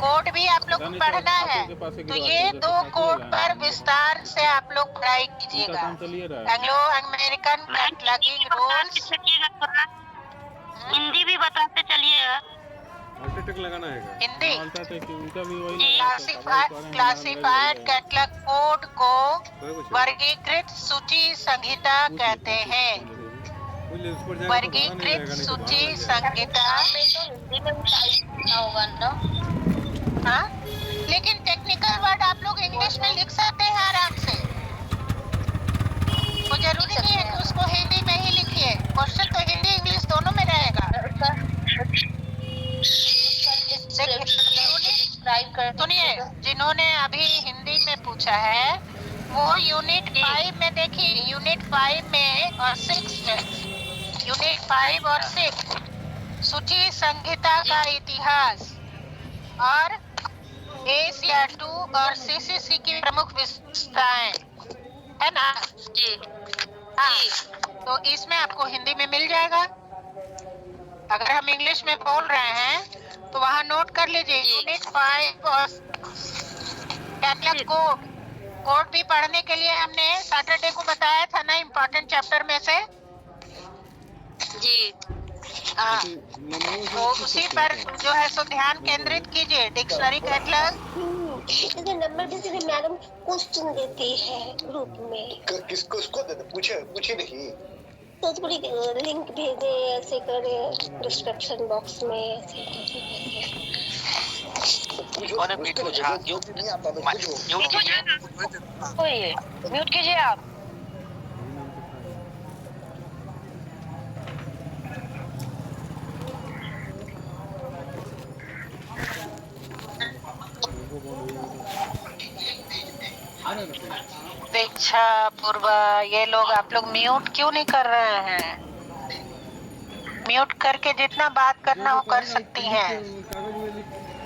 कोड भी आप लोग को पढ़ना है, तो ये 2 कोड पर विस्तार से आप लोग पढ़ाई कीजिएगा। Anglo American cataloguing rules. Hindi भी बताते चलिएगा। अल्ट्राटेक लगाना है हिंदी अल्ट्राटेक उनका भी वही क्लासिफाइड कैटलॉग कोड को वर्गीकृत सूची संहिता कहते हैं। वर्गीकृत सूची संहिता होगा ना? हाँ, लेकिन टेक्निकल वर्ड आप लोग इंग्लिश में लिख सकते हैं आराम से। वो जरूरी नहीं है कि उसको हिंदी में ही लिखिए, क्वेश्चन तो हिंदी इंग्लिश दोनों में रहेगा। सुनिए, जिन्होंने अभी हिंदी में पूछा है वो यूनिट 5 में देखिए, यूनिट 5 में और 6 में, यूनिट 5 और 6 सूची संहिता का इतिहास और ACR2 और CCC की प्रमुख विशेषताएं है ना जी? हाँ, तो इसमें आपको हिंदी में मिल जाएगा। अगर हम इंग्लिश में बोल रहे हैं तो वहाँ नोट कर लीजिए यूनिट 5 और कैटलॉग कोड भी पढ़ने के लिए हमने सैटरडे को बताया था ना, इम्पोर्टेंट चैप्टर में से जी। हाँ, तो उसी पर जो है सो ध्यान केंद्रित कीजिए। डिक्शनरी कैटलॉग नंबर भी सीधे मैडम क्वेश्चन देती है ग्रुप में। किसको उसको पूछे नहीं तो थोड़ी लिंक भेजे, ऐसे करे डिस्क्रिप्शन बॉक्स में ऐसे और म्यूट कीजिए आप। दीक्षा पूर्वा, ये लोग आप लोग म्यूट क्यों नहीं कर रहे हैं? म्यूट करके जितना बात करना हो कर सकती हैं।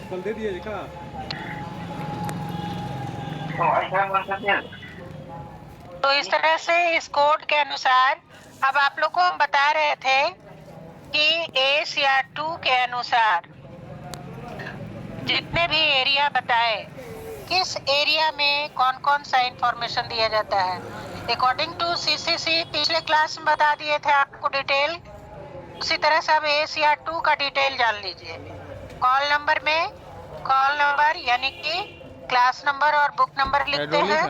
कल दे दिए का तो इस तरह से इस कोड के अनुसार अब आप लोग को हम बता रहे थे कि ACR2 के अनुसार जितने भी एरिया बताए किस एरिया में कौन कौन सा इंफॉर्मेशन दिया जाता है अकॉर्डिंग टू CCC पिछले क्लास में बता दिए थे आपको डिटेल। उसी तरह से अब ACR2 का डिटेल जान लीजिए। कॉल नंबर में कॉल नंबर यानी कि क्लास नंबर और बुक नंबर लिखते हैं।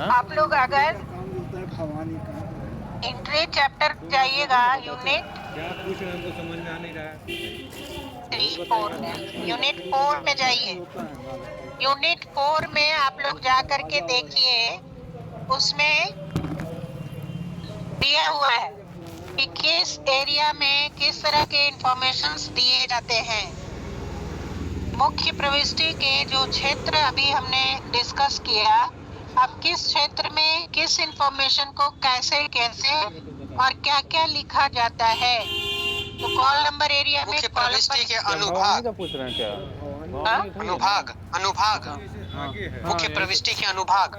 आप लोग अगर इंट्री चैप्टर जाइएगा यूनिट 3-4 में, यूनिट 4 में जाइए। यूनिट 4 में आप लोग जा करके देखिए, उसमें दिया हुआ है कि किस एरिया में किस तरह के इंफॉर्मेशंस दिए जाते हैं। मुख्य प्रविष्टि के जो क्षेत्र अभी हमने डिस्कस किया, अब किस क्षेत्र में किस इंफॉर्मेशन को कैसे कैसे और क्या क्या लिखा जाता है। तो कॉल नंबर एरिया में मुख्य प्रविष्टि के अनुभाग पूछ रहे हैं क्या? अनुभाग अनुभाग मुख्य प्रविष्टि के अनुभाग।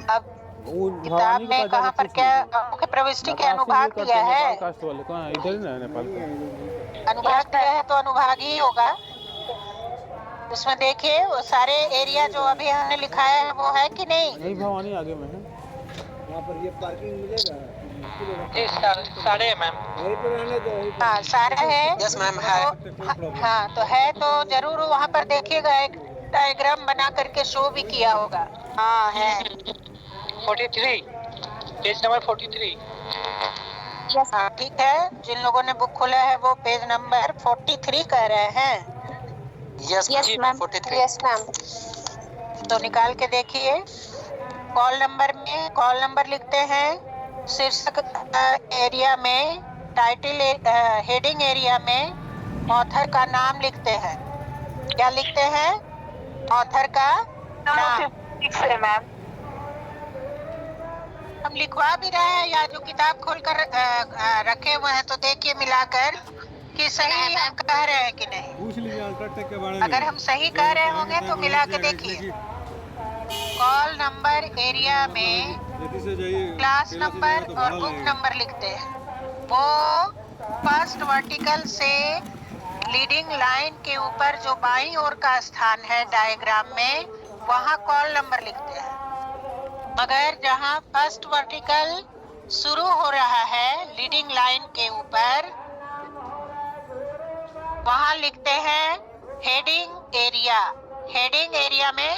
अब किताब में कहाँ पर क्या मुख्य प्रविष्टि के अनुभाग दिया है? इधर ना नेपाल का अनुभाग दिया है तो अनुभाग ही होगा। उसमें देखिए वो सारे एरिया जो अभी हमने लिखा है वो है कि नहीं? नहीं भवानी आगे में है। वहाँ पर ये पार्किंग मिलेगा? सारे है मैम। हाँ सारा है। यस मैम है। हाँ तो है तो जरूर वहाँ पर देखिएगा, एक डायग्राम बना करके शो भी किया होगा। हाँ है 43 पेज नंबर 43। हाँ ठीक है, जिन लोगों ने बुक खोला है वो पेज नंबर 43 कह रहे हैं। Yes ma'am 43। Yes ma'am. तो निकाल के देखिए। कॉल नंबर में कॉल नंबर लिखते हैं, शीर्षक एरिया में, टाइटल हेडिंग एरिया में ऑथर का नाम लिखते हैं। क्या लिखते हैं? ऑथर का नाम। मैम हम लिखवा भी रहे हैं या जो किताब खोलकर रखे हुए हैं, तो देखिए मिलाकर कि सही हम कह रहे हैं कि नहीं। पूछ लीजिए अल्ट्राटेक के बारे में। अगर हम सही कह रहे होंगे तो मिला के देखिए। कॉल नंबर एरिया में क्लास नंबर और बुक नंबर लिखते हैं। वो फर्स्ट वर्टिकल से लीडिंग लाइन के ऊपर जो बाईं ओर का स्थान है डायग्राम में, वहाँ कॉल नंबर लिखते हैं। मगर जहाँ फर्स्ट वर्टिकल शुरू हो रहा है लीडिंग लाइन के ऊपर, वहाँ लिखते हैं हेडिंग एरिया। हेडिंग एरिया में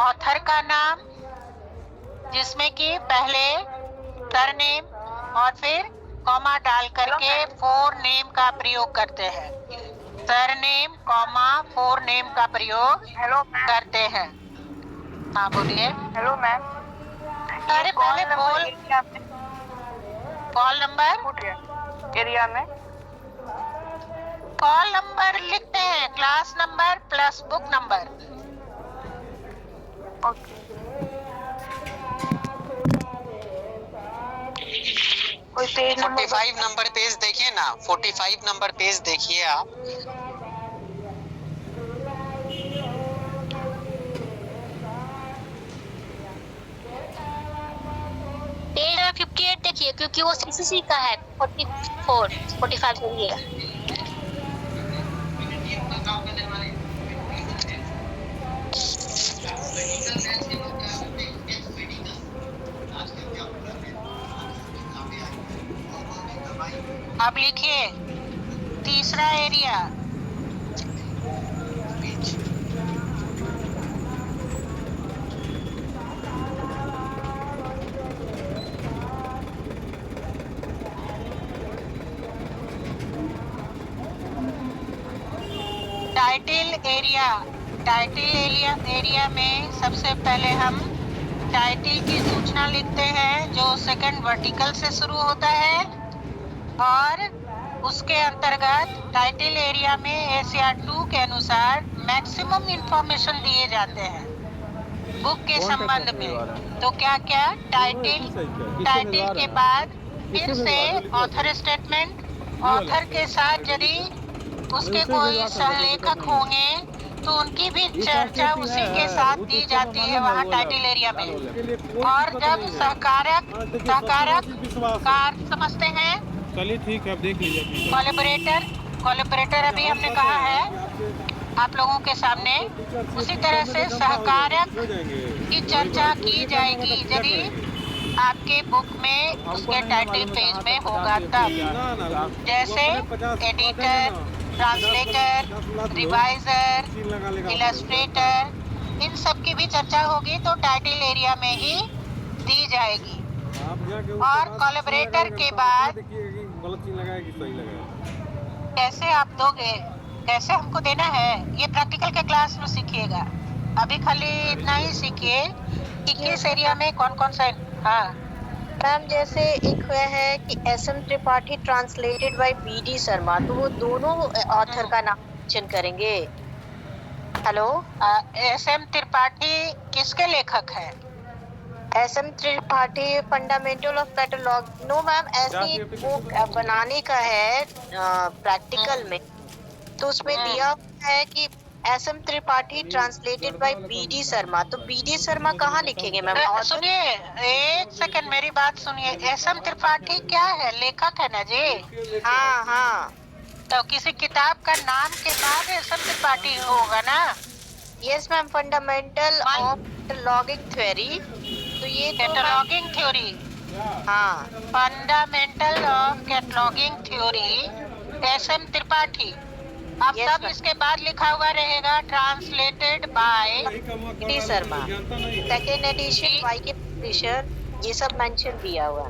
ऑथर का नाम, जिसमें कि पहले सरनेम और फिर कॉमा डाल करके फोर नेम का प्रयोग करते हैं। सरनेम कॉमा फोर नेम का प्रयोग करते हैं। हाँ बोलिए। Hello ma'am. अरे पहले बोल। कॉल नंबर एरिया में कॉल नंबर लिखते हैं, class number plus book number. Okay. कोई पेज 45 नंबर पेज देखिए ना, 45 नंबर पेज देखिए आप। पेज नंबर 58 देखिए, क्योंकि वो CCC का है। 45 देखिए। अब लिखिए तीसरा एरिया। टाइटल एरिया में सबसे पहले हम टाइटल की सूचना लिखते हैं जो सेकंड वर्टिकल से शुरू होता है, और उसके अंतर्गत टाइटल एरिया में ACR2 के अनुसार मैक्सिमम इंफॉर्मेशन दिए जाते हैं बुक के संबंध में। तो क्या क्या? टाइटल के बाद फिर से ऑथर स्टेटमेंट, ऑथर के साथ यदि उसके कोई सहलेखक होंगे तो उनकी भी चर्चा उसी के साथ दी जाती है वहाँ टाइटल एरिया में। और जब सहकारक का अर्थ समझते हैं, चलिए ठीक है, आप देख लीजिए। कोलैबोरेटर अभी हमने कहा है आप लोगों के सामने। उसी तरह से सहकारक की चर्चा की जाएगी यदि आपके बुक में उसके टाइटल पेज में होगा तब। जैसे एडिटर, ट्रांसलेटर, रिवाइजर, इलस्ट्रेटर, इन सब की भी चर्चा होगी तो टाइटल एरिया में ही दी जाएगी। और कोलैबोरेटर के बाद गलत चीज लगाएगी सही लगाएगी। कैसे आप दोगे, कैसे हमको देना है, ये प्रैक्टिकल के क्लास में सीखिएगा। अभी खाली इतना ही सीखिए कि किस एरिया में कौन कौन सा। हाँ मैम, जैसे एक है कि SM Tripathi translated by BD Sharma, तो वो दोनों ऑथर का नाम मेंशन करेंगे। हेलो, SM त्रिपाठी किसके लेखक है? SM Tripathi fundamental of catalogue. No ma'am, ऐसी बुक बनाने का है प्रैक्टिकल में, तो उसमें दिया हुआ है कि SM Tripathi translated by BD Sharma. तो BD शर्मा कहाँ लिखेंगे मैम? सुनिए एक सेकंड, मेरी बात सुनिए। SM त्रिपाठी क्या है? लेखक है ना जी? हाँ हाँ। तो किसी किताब का नाम के बाद SM त्रिपाठी होगा ना? Yes ma'am, fundamental of cataloguing theory. तो ये कैटलॉगिंग थ्योरी, हाँ, fundamental of cataloguing theory, SM Tripathi. अब सब इसके बाद लिखा हुआ रहेगा translated by BD Sharma, second edition, Y K publisher, ये सब मेंशन दिया हुआ।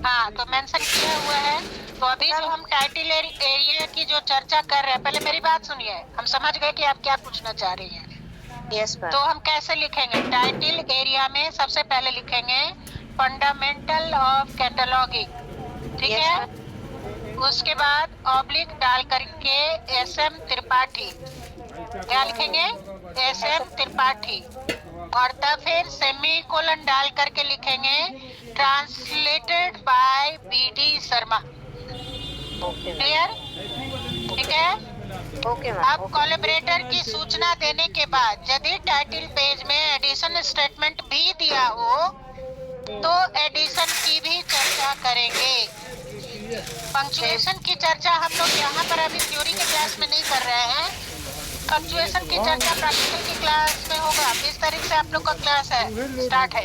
हाँ, तो मेंशन किया हुआ है। तो अभी जो हम टाइटल एरिया की जो चर्चा कर रहे हैं, पहले मेरी बात सुनिए। हम समझ गए कि आप क्या पूछना चाह रही हैं। Yes ma'am. तो हम कैसे लिखेंगे? टाइटल एरिया में सबसे पहले लिखेंगे फंडामेंटल ऑफ कैटलॉगिंग, ठीक है? उसके बाद ऑब्लिक डाल करके SM त्रिपाठी, क्या लिखेंगे? SM त्रिपाठी। और तब फिर सेमीकोलन डाल करके लिखेंगे translated by BD Sharma. Clear? ठीक है? Okay ma'am. अब कोलैबोरेटर की सूचना देने के बाद यदि टाइटल पेज में एडिशन स्टेटमेंट भी दिया हो तो एडिशन की भी चर्चा करेंगे। पंक्चुएशन की चर्चा हम लोग यहाँ पर अभी थ्योरी के क्लास में नहीं कर रहे हैं। पंक्चुएशन की चर्चा प्रैक्टिकल की क्लास में होगा। 20 तारीख से आप लोग का क्लास है, स्टार्ट है।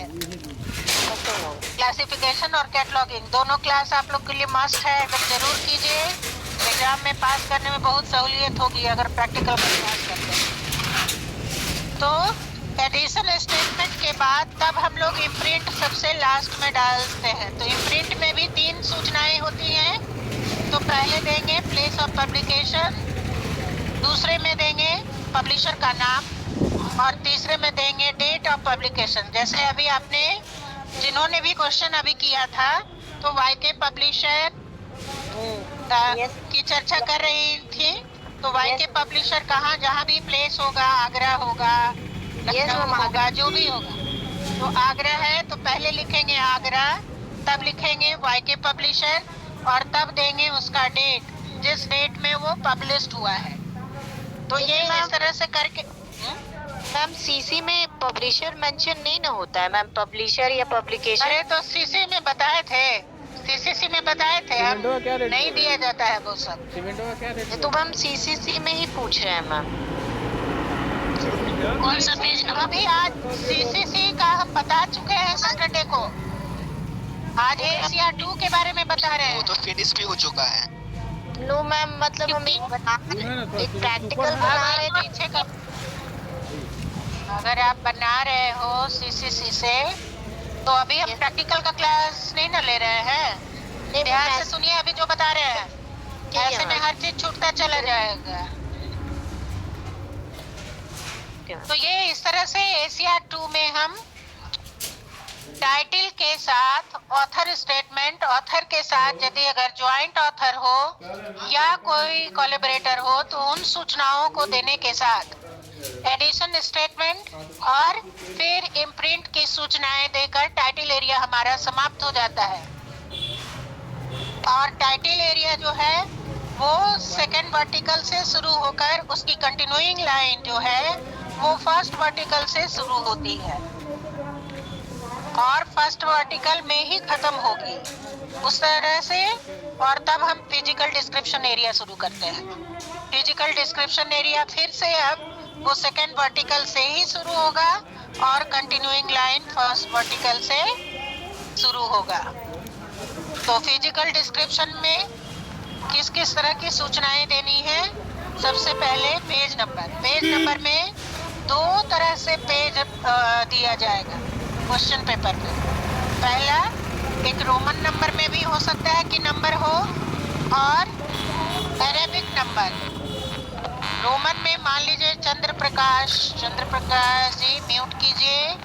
क्लासिफिकेशन और कैटलॉगिंग दोनों क्लास आप लोग के लिए मस्ट है, एकदम जरूर कीजिए। एग्जाम में पास करने में बहुत सहूलियत होगी अगर प्रैक्टिकल में पास करते हैं। तो एडिशन स्टेटमेंट के बाद तब हम लोग इम्प्रिंट सबसे लास्ट में डालते हैं। तो इम्प्रिंट में भी 3 सूचनाएं होती हैं। तो पहले देंगे प्लेस ऑफ पब्लिकेशन, दूसरे में देंगे पब्लिशर का नाम और तीसरे में देंगे डेट ऑफ पब्लिकेशन। जैसे अभी आपने जिन्होंने भी क्वेश्चन अभी किया था तो YK पब्लिशर की चर्चा कर रही थी। तो YK पब्लिशर कहाँ, जहाँ भी प्लेस होगा, आगरा होगा, लखनऊ होगा, जो भी होगा। तो आगरा है तो पहले लिखेंगे आगरा, तब लिखेंगे YK पब्लिशर और तब देंगे उसका डेट, जिस डेट में वो पब्लिश्ड हुआ है। तो ये इस तरह से करके। मैम, CC में पब्लिशर मेंशन नहीं ना होता है मैम, पब्लिशर या पब्लिकेशन? अरे तो CC में बताए थे, CCC में बताए थे हम, नहीं दिया जाता है वो सब। तो मैम CCC में ही पूछ रहे हैं मैम। कौन सा पेज? अभी आज CCC का हम बता चुके हैं सैटरडे को। आज ACR 2 के बारे में बता रहे हैं। वो तो फिनिश भी हो चुका है। नो मैम, मतलब हम एक प्रैक्टिकल बना रहे थे पीछे का। अगर आप बना रहे हो CCC से तो अभी हम प्रैक्टिकल का क्लास नहीं ना ले रहे हैं। ध्यान से सुनिए अभी जो बता रहे हैं, ऐसे में हर चीज छूटता चला जाएगा। तो ये इस तरह से ACR 2 में हम टाइटल के साथ ऑथर स्टेटमेंट, ऑथर के साथ यदि अगर ज्वाइंट ऑथर हो या कोई कोलैबोरेटर हो तो उन सूचनाओं को देने के साथ एडिशन स्टेटमेंट और फिर इम्प्रिंट की सूचनाएं देकर टाइटल एरिया हमारा समाप्त हो जाता है। और टाइटल एरिया जो है वो सेकेंड वर्टिकल से शुरू होकर उसकी कंटिन्यूइंग लाइन जो है वो फर्स्ट वर्टिकल से शुरू होती है और फर्स्ट वर्टिकल में ही खत्म होगी उस तरह से। और तब हम फिजिकल डिस्क्रिप्शन एरिया शुरू करते हैं। फिजिकल डिस्क्रिप्शन एरिया फिर से अब वो सेकेंड वर्टिकल से ही शुरू होगा और कंटिन्यूइंग लाइन फर्स्ट वर्टिकल से शुरू होगा। तो फिजिकल डिस्क्रिप्शन में किस किस तरह की सूचनाएं देनी है? सबसे पहले पेज नंबर में 2 तरह से पेज दिया जाएगा क्वेश्चन पेपर में। पहला एक रोमन नंबर में भी हो सकता है कि नंबर हो और अरेबिक नंबर। रोमन में मान लीजिए चंद्र प्रकाश जी, म्यूट कीजिए,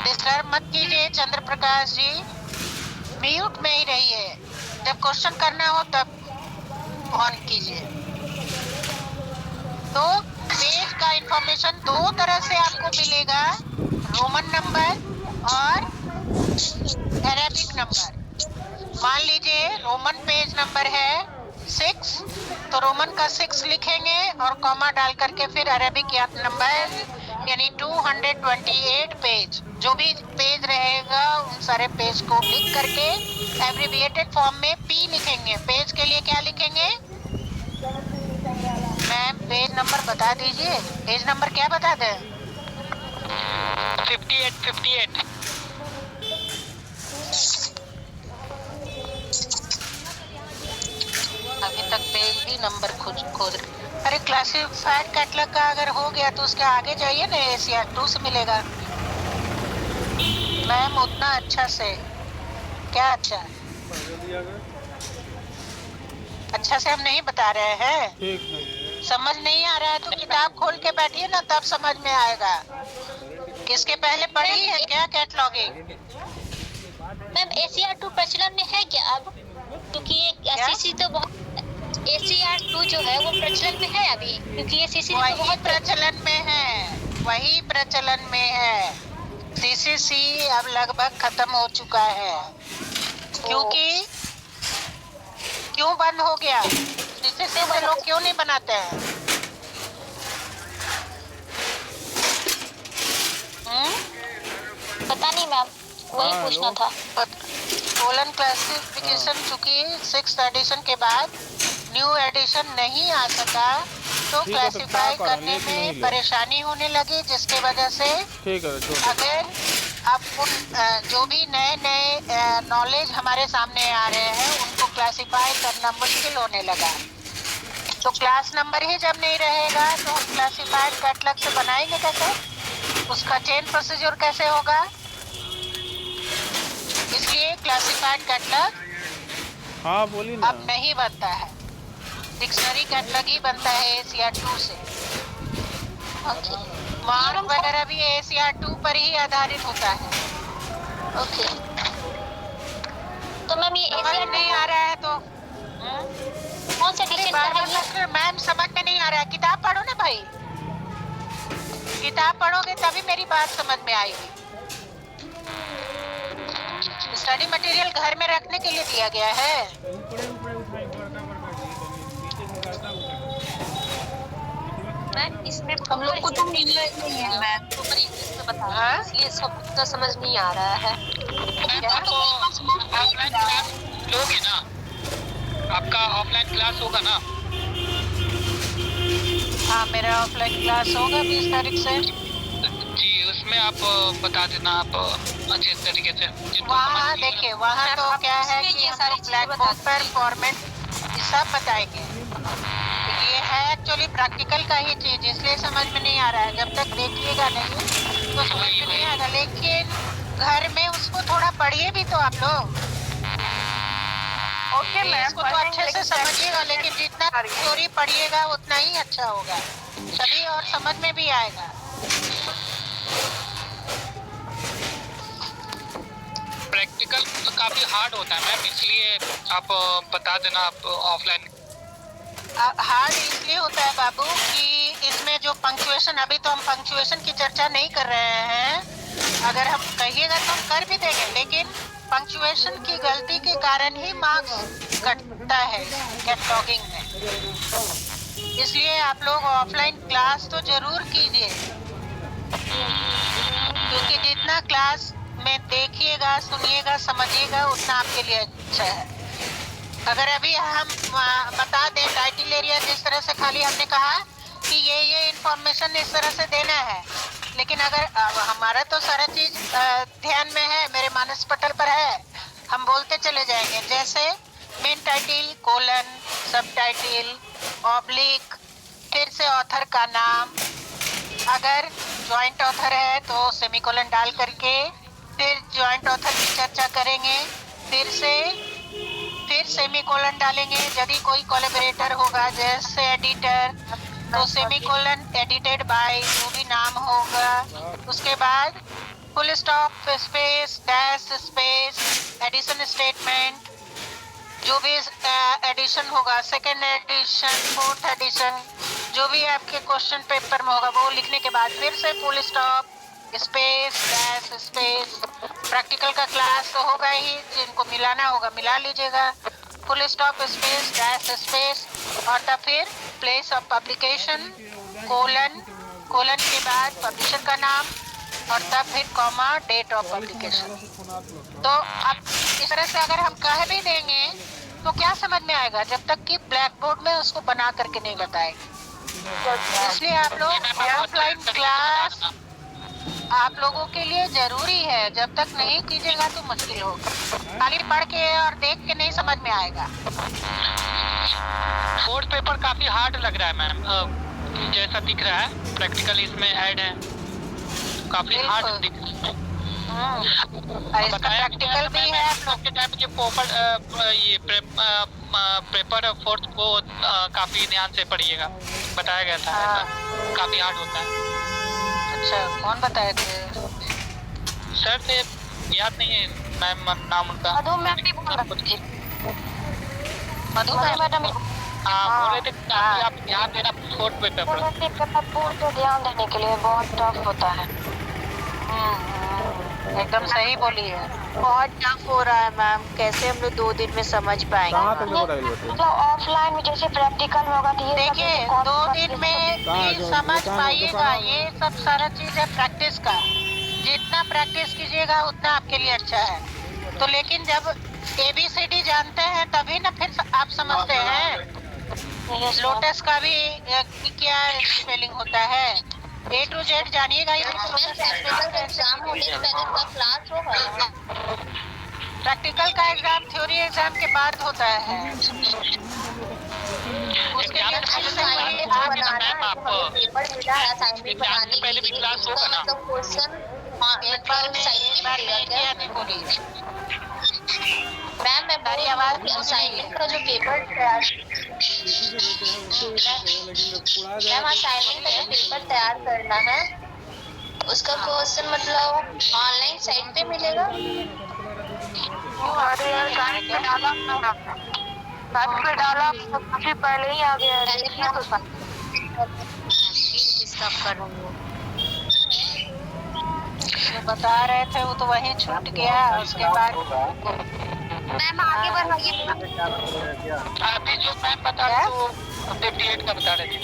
डिस्टर्ब मत कीजिए चंद्र प्रकाश जी, म्यूट में ही रहिए, जब क्वेश्चन करना हो तब ऑन कीजिए। तो पेज का इंफॉर्मेशन 2 तरह से आपको मिलेगा, रोमन नंबर और अरेबिक नंबर। मान लीजिए रोमन पेज नंबर है 6, तो रोमन का 6 लिखेंगे और कॉमा डाल करके फिर अरेबिक नंबर यानी 228 पेज, जो भी पेज रहेगा उन सारे पेज को लिख करके एब्रिविएटेड फॉर्म में P लिखेंगे। पेज के लिए क्या लिखेंगे मैम? पेज नंबर बता दीजिए। पेज नंबर क्या बता दें? 58। अभी तक पेज भी नंबर खोज। अरे क्लासिफाइड कैटलॉग का अगर हो गया तो उसके आगे जाइए ना, ACR 2 से मिलेगा मैम। उतना अच्छा से क्या अच्छा से हम नहीं बता रहे हैं। समझ नहीं आ रहा है तो किताब खोल के बैठिए ना, तब समझ में आएगा। किसके पहले पढ़ी है क्या कैटलॉगिंग? मैम ACR 2 प्रचलन में है क्या अब? क्योंकि SCC तो बहुत, ACR 2 जो है वो प्रचलन में है अभी, क्योंकि SCC तो बहुत प्रचलन में है। CCC अब लगभग खत्म हो चुका है। क्योंकि क्यों बंद हो गया? CCC में लोग क्यों नहीं बनाते हैं? पता नहीं मैम, वही पूछना था। कोलन क्लासिफिकेशन चूंकि 6th एडिशन के बाद न्यू एडिशन नहीं आ सका तो क्लासिफाई करने में परेशानी होने लगी, जिसके वजह से अगर अब उन जो भी नए नॉलेज हमारे सामने आ रहे हैं उनको क्लासिफाई करना मुश्किल होने लगा। तो क्लास नंबर ही जब नहीं रहेगा तो हम क्लासिफाइड कैटलॉग से बनाएंगे कैसे? उसका चेन प्रोसीजर कैसे होगा? इसलिए क्लासिफाइड कैटलॉग अब नहीं बनता है, डिक्शनरी कैटलॉग ही बनता है ACR 2 से। मार्क वगैरह भी ACR 2 पर ही आधारित होता है। तो मैम ये समझ नहीं आ रहा है तो कौन सा एडिशन का है? मैम समझ में नहीं आ रहा है, किताब पढ़ो ना भाई, किताब पढ़ोगे तभी मेरी बात समझ में आएगी। स्टडी मटेरियल घर में रखने के लिए दिया गया है। इसमें हम लोग को तो मिला नहीं है मैम, तो इसमें बताया इसलिए सब तो समझ नहीं आ रहा है। ऑफलाइन क्लास लोगे ना? आपका ऑफलाइन क्लास होगा ना? हाँ मेरा ऑफलाइन क्लास होगा 20 तारीख से जी, उसमें आप बता देना आप अच्छे तरीके से। वहाँ देखिए, वहाँ तो क्या है कि हम लोग ब्लैक बोर्ड पर फॉर्मेट सब बताएंगे। ये है एक्चुअली प्रैक्टिकल का ही चीज, इसलिए समझ में नहीं आ रहा है। जब तक देखिएगा नहीं तो समझ में नहीं आएगा, लेकिन घर में उसको थोड़ा पढ़िए भी तो आप लोग। ओके मैम, इसको तो अच्छे से समझिएगा, लेकिन जितना थ्योरी पढ़िएगा उतना ही अच्छा होगा, तभी और समझ में भी आएगा। प्रैक्टिकल तो काफी हार्ड होता है मैम, इसलिए आप बता देना। आप ऑफलाइन हार्ड इसलिए होता है बाबू कि इसमें जो पंक्चुएशन, अभी तो हम पंक्चुएशन की चर्चा नहीं कर रहे हैं, अगर हम कहिएगा तो हम कर भी देंगे, लेकिन पंक्चुएशन की गलती के कारण ही मार्क्स कटता है कैटलॉगिंग में। इसलिए आप लोग ऑफलाइन क्लास तो जरूर कीजिए, क्योंकि जितना क्लास में देखिएगा, सुनिएगा, समझिएगा, उतना आपके लिए अच्छा है। अगर अभी हम बता दें टाइटल एरिया, जिस तरह से खाली हमने कहा कि ये इंफॉर्मेशन इस तरह से देना है, लेकिन अगर हमारा तो सारा चीज ध्यान में है, मेरे मानस पटल पर है, हम बोलते चले जाएंगे। जैसे मेन टाइटल कोलन, सब टाइटल, ऑब्लिक, फिर से ऑथर का नाम, अगर जॉइंट ऑथर है तो सेमीकोलन डाल करके फिर जॉइंट ऑथर की चर्चा करेंगे, फिर सेमीकोलन डालेंगे। यदि कोई कोलैबोरेटर होगा जैसे एडिटर, तो सेमीकोलन एडिटेड बाय जो भी नाम होगा, उसके बाद full stop, space, dash, space, edition statement, जो भी एडिशन होगा, सेकेंड एडिशन, फोर्थ एडिशन, जो भी आपके क्वेश्चन पेपर में होगा वो लिखने के बाद फिर से full stop, space, dash, space. Practical का क्लास तो होगा ही, जिनको मिलाना होगा मिला लीजिएगा, full stop, space, dash, space, और तब फिर प्लेस ऑफ पब्लिकेशन, कोलन के बाद पब्लिशर का नाम, और तब फिर कॉमा, डेट ऑफ पब्लिकेशन। तो अब इस तरह से अगर हम कह भी देंगे तो क्या समझ में आएगा जब तक कि ब्लैक बोर्ड में उसको बना करके नहीं बताएंगे। इसलिए आप लोग ऑफलाइन क्लास आप लोगों के लिए जरूरी है। जब तक नहीं कीजिएगा तो मुश्किल होगा, खाली पढ़ के और देख के नहीं समझ में आएगा। फोर्थ पेपर काफी हार्ड लग रहा है मैम, जैसा दिख रहा है प्रैक्टिकल इसमें ऐड है, काफी हार्ड दिख रहा है। प्रैक्टिकल भी है आप लोग के टाइम ये पेपर फोर्थ को काफी ध्यान से पढ़िएगा, बताया गया था। काफी हार्ड होता है। अच्छा, कौन बताए थे? सर थे, याद नहीं है मैम नाम उनका। मधु मैम भी बोल रही थी। मधु मैडम बोल रहे थे कि आप ध्यान देना फोर्थ पेपर पर ध्यान देने के लिए बहुत टफ होता है। एकदम सही बोली है। बहुत टफ हो रहा है मैम, कैसे हम लोग 2 दिन में समझ पाएंगे? मतलब ऑफलाइन में जैसे प्रैक्टिकल में होगा तो ये देखिए 2 दिन में भी समझ पाइएगा। ये सब सारा चीज है प्रैक्टिस का, जितना प्रैक्टिस कीजिएगा उतना आपके लिए अच्छा है। तो लेकिन जब ABCD जानते हैं तभी ना फिर आप समझते हैं लोटस का भी क्या स्पेलिंग होता है, A to Z जानिएगा। प्रैक्टिकल का एग्जाम थ्योरी एग्जाम के बाद होता है। उसके लिए पहले भी क्लास होगा ना, मैम मैं सारी आवाज असाइनमेंट का जो पेपर तैयार मैम असाइनमेंट का जो पेपर तैयार करना है उसका क्वेश्चन मतलब ऑनलाइन साइट पे मिलेगा। अरे यार साइट पे डाला काफी पहले ही आ गया है। जो बता रहे थे वो तो वहीं छूट गया। उसके बाद मैम आगे बढ़ाइए। अभी जो मैम बता रहे थे वो 58 का बता रहे थे।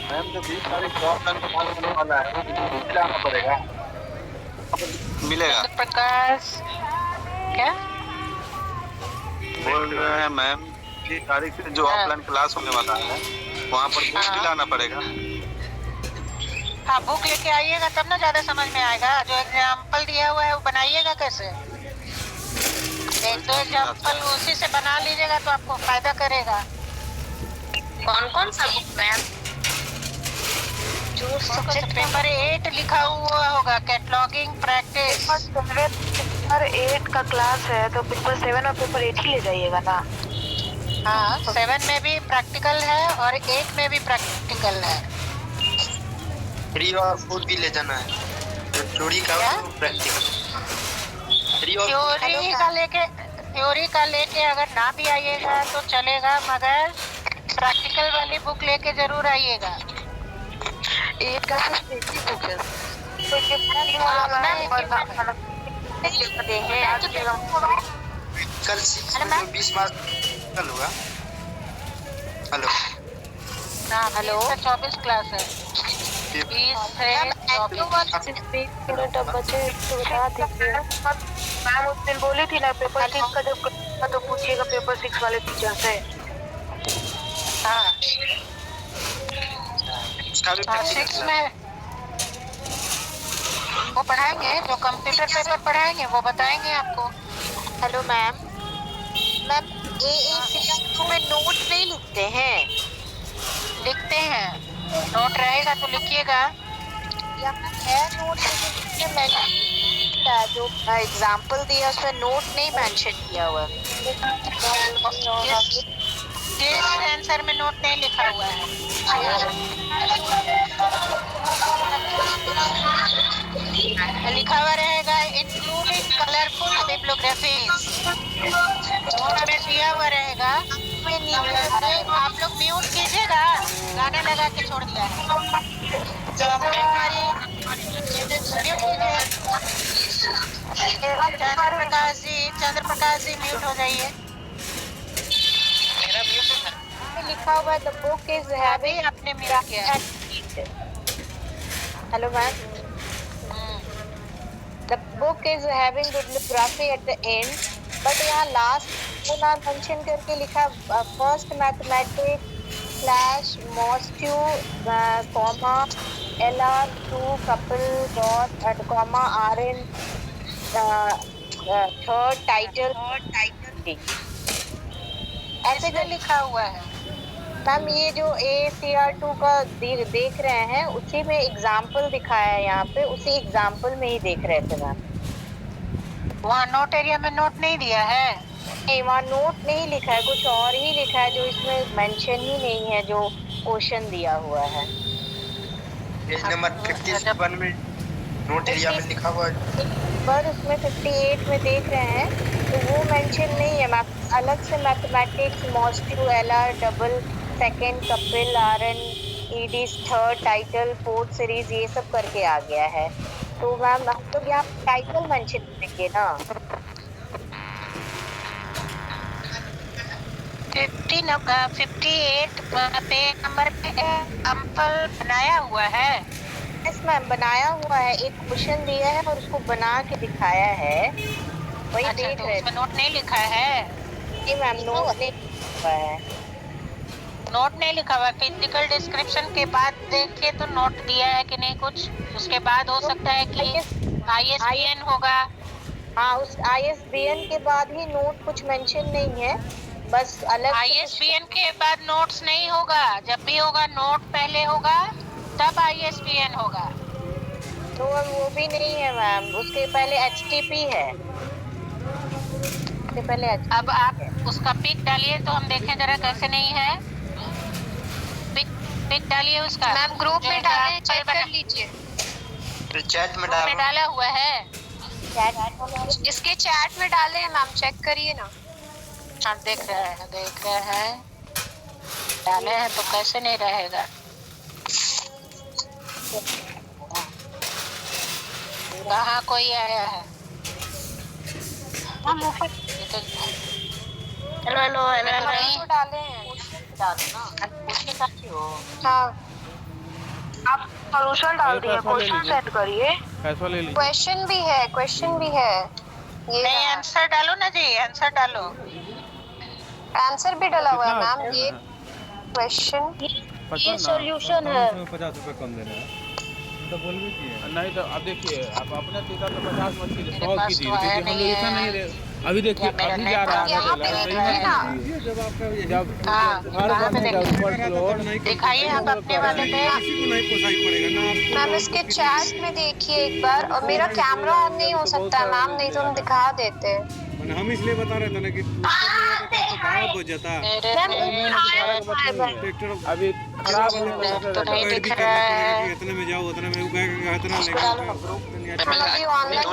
मैम तो 20 तारीख को होने वाला है, जाना पड़ेगा, मिलेगा। प्रकाश क्या बोल रहे हैं मैम 20 तारीख से जो ऑफलाइन क्लास होने वाला है वहाँ पर बुक दिलाना पड़ेगा। हाँ, बुक लेके आइएगा तब ना ज्यादा समझ में आएगा। जो एग्जाम्पल दिया हुआ है वो बनाइएगा कैसे, 1-2 एग्जाम्पल उसी से बना लीजिएगा तो आपको फायदा करेगा। कौन कौन सा बुक मैम? जो सब्जेक्ट पेपर 8 लिखा हुआ होगा, कैटलॉगिंग प्रैक्टिस। पेपर 8 का क्लास है तो पेपर 7 और पेपर 8 ही ले जाइएगा ना। हाँ, 7 में भी प्रैक्टिकल है और 8 में भी प्रैक्टिकल है। थ्री और 4 भी ले जाना है, थ्योरी का प्रैक्टिकल। थ्योरी का लेके अगर ना भी आइएगा तो चलेगा, मगर प्रैक्टिकल वाली बुक लेके जरूर आइएगा। 8 का सिर्फ एक ही बुक है। तो लिखते हैं। कल 20 मार्च कल होगा। हेलो हाँ, हेलो। 24 क्लास है। 20 से 24। मैम उस दिन बोली थी ना पेपर 6 का जब करेगा तो पूछिएगा पेपर 6 वाले टीचर से। हाँ, उसका भी 6 में वो पढ़ाएंगे, जो कंप्यूटर पेपर पढ़ाएंगे वो बताएंगे आपको। Hello ma'am. मैम AACR2 में नोट नहीं लिखते हैं? लिखते हैं, नोट रहेगा तो लिखिएगा। यहाँ है नोट, जो एग्जाम्पल दिया उसमें नोट नहीं मेंशन किया हुआ है। किस आंसर में नोट नहीं लिखा हुआ है? लिखा हुआ रहेगा इंक्लूडिंग कलरफुल बिब्लियोग्राफीज। नोट में दिया हुआ रहेगा। आप लोग म्यूट कीजिएगा, गाना लगा के छोड़ दिया है। चंद्र प्रकाश जी म्यूट हो जाइए। लिखा हुआ है द बुक इज हैविंग, आपने म्यूट किया। Hello ma'am. The book is having bibliography at the end, but यहाँ लास्ट को ना मेंशन करके लिखा first mathematics /mostue LR2 couple dot comma RN third title ऐसे में लिखा हुआ है। मैम ये जो AACR2 का देख रहे हैं उसी में एग्जाम्पल दिखाया है, यहाँ पे उसी एग्जाम्पल में ही देख रहे थे मैम। वहाँ नोट एरिया में नोट नहीं दिया है? नहीं, वहाँ नोट नहीं लिखा है, कुछ और ही लिखा है जो इसमें मेंशन ही नहीं है जो क्वेश्चन दिया हुआ है। पेज नंबर 51 में नोट एरिया में लिखा हुआ है, पर उसमें 58 में देख रहे हैं तो वो मेंशन नहीं है मैम। अलग से मैथमेटिक्स मॉस्ट्यू LR double second Kapil RN ED third title fourth series ये सब करके आ गया है। तो मैम हम लोग यहाँ टाइटल मेंशन करेंगे ना। 58 पे नंबर पे एग्जाम्पल बनाया हुआ है। यस मैम, बनाया हुआ है, एक क्वेश्चन दिया है और उसको बना के दिखाया है, वही अच्छा, देख तो रहे उसमें नोट नहीं लिखा है? नहीं मैम, नोट नहीं लिखा है। नोट नहीं लिखा हुआ। फिजिकल डिस्क्रिप्शन के बाद देखिए तो नोट दिया है कि नहीं कुछ। उसके बाद हो सकता है कि ISBN होगा। हाँ, उस ISBN के बाद ही नोट कुछ मेंशन नहीं है, बस अलग ISBN के बाद नोट्स नहीं होगा। जब भी होगा नोट पहले होगा तब ISBN होगा। तो वो भी नहीं है मैम, उसके पहले HTTP है, उसके पहले HTTP अब आप उसका पिक डालिए तो हम देखें जरा कैसे नहीं है। पिक डालिए उसका। मैम ग्रुप में डालें, चेक कर लीजिए। चैट में डाला हुआ है। इसके चैट में डाले हैं मैम, चेक करिए ना। हम देख रहे हैं डाले हैं तो कैसे नहीं रहेगा। कहाँ कोई आया है? हेलो डाले हैं, हाँ आप सॉल्यूशन डाल दिए, क्वेश्चन सेट करिए। पैसा ले लीजिए। क्वेश्चन भी है ये नहीं, आंसर डालो ना जी, आंसर डालो। आंसर भी डाला हुआ है मैम। ये क्वेश्चन ये सॉल्यूशन है। 50 रुपए कम देना है तो बोल भी किए। नहीं तो अब देखिए, आप अपने पिता तो 50 मत कीजिए, 100 पास कीजिए, तो है क्योंकि हम लोग नहीं ऐसा है। नहीं रहे। अभी देखिए, अभी जा रहा है यहाँ पे सही देखिए ना। जब आपका जब हाँ, हर कहाँ पे बनेगा ऊपर फ्लोर दिखाइए आप अपने वाले पे। किसी को नहीं पोसाई पड़ेगा ना आपको। मैम इसके चैट में देखिए एक बार, और मेरा कैमरा ऑन नहीं हो सकता है मैम, नहीं तो हम दिखा देते। हम इसलिए बता रहे थे ना कि भाव हो जाता ट्रैक्टर अभी खराब तो नहीं दिख रहा है। इतने में जाओ उतने में इतना लेगा। अभी ऑनलाइन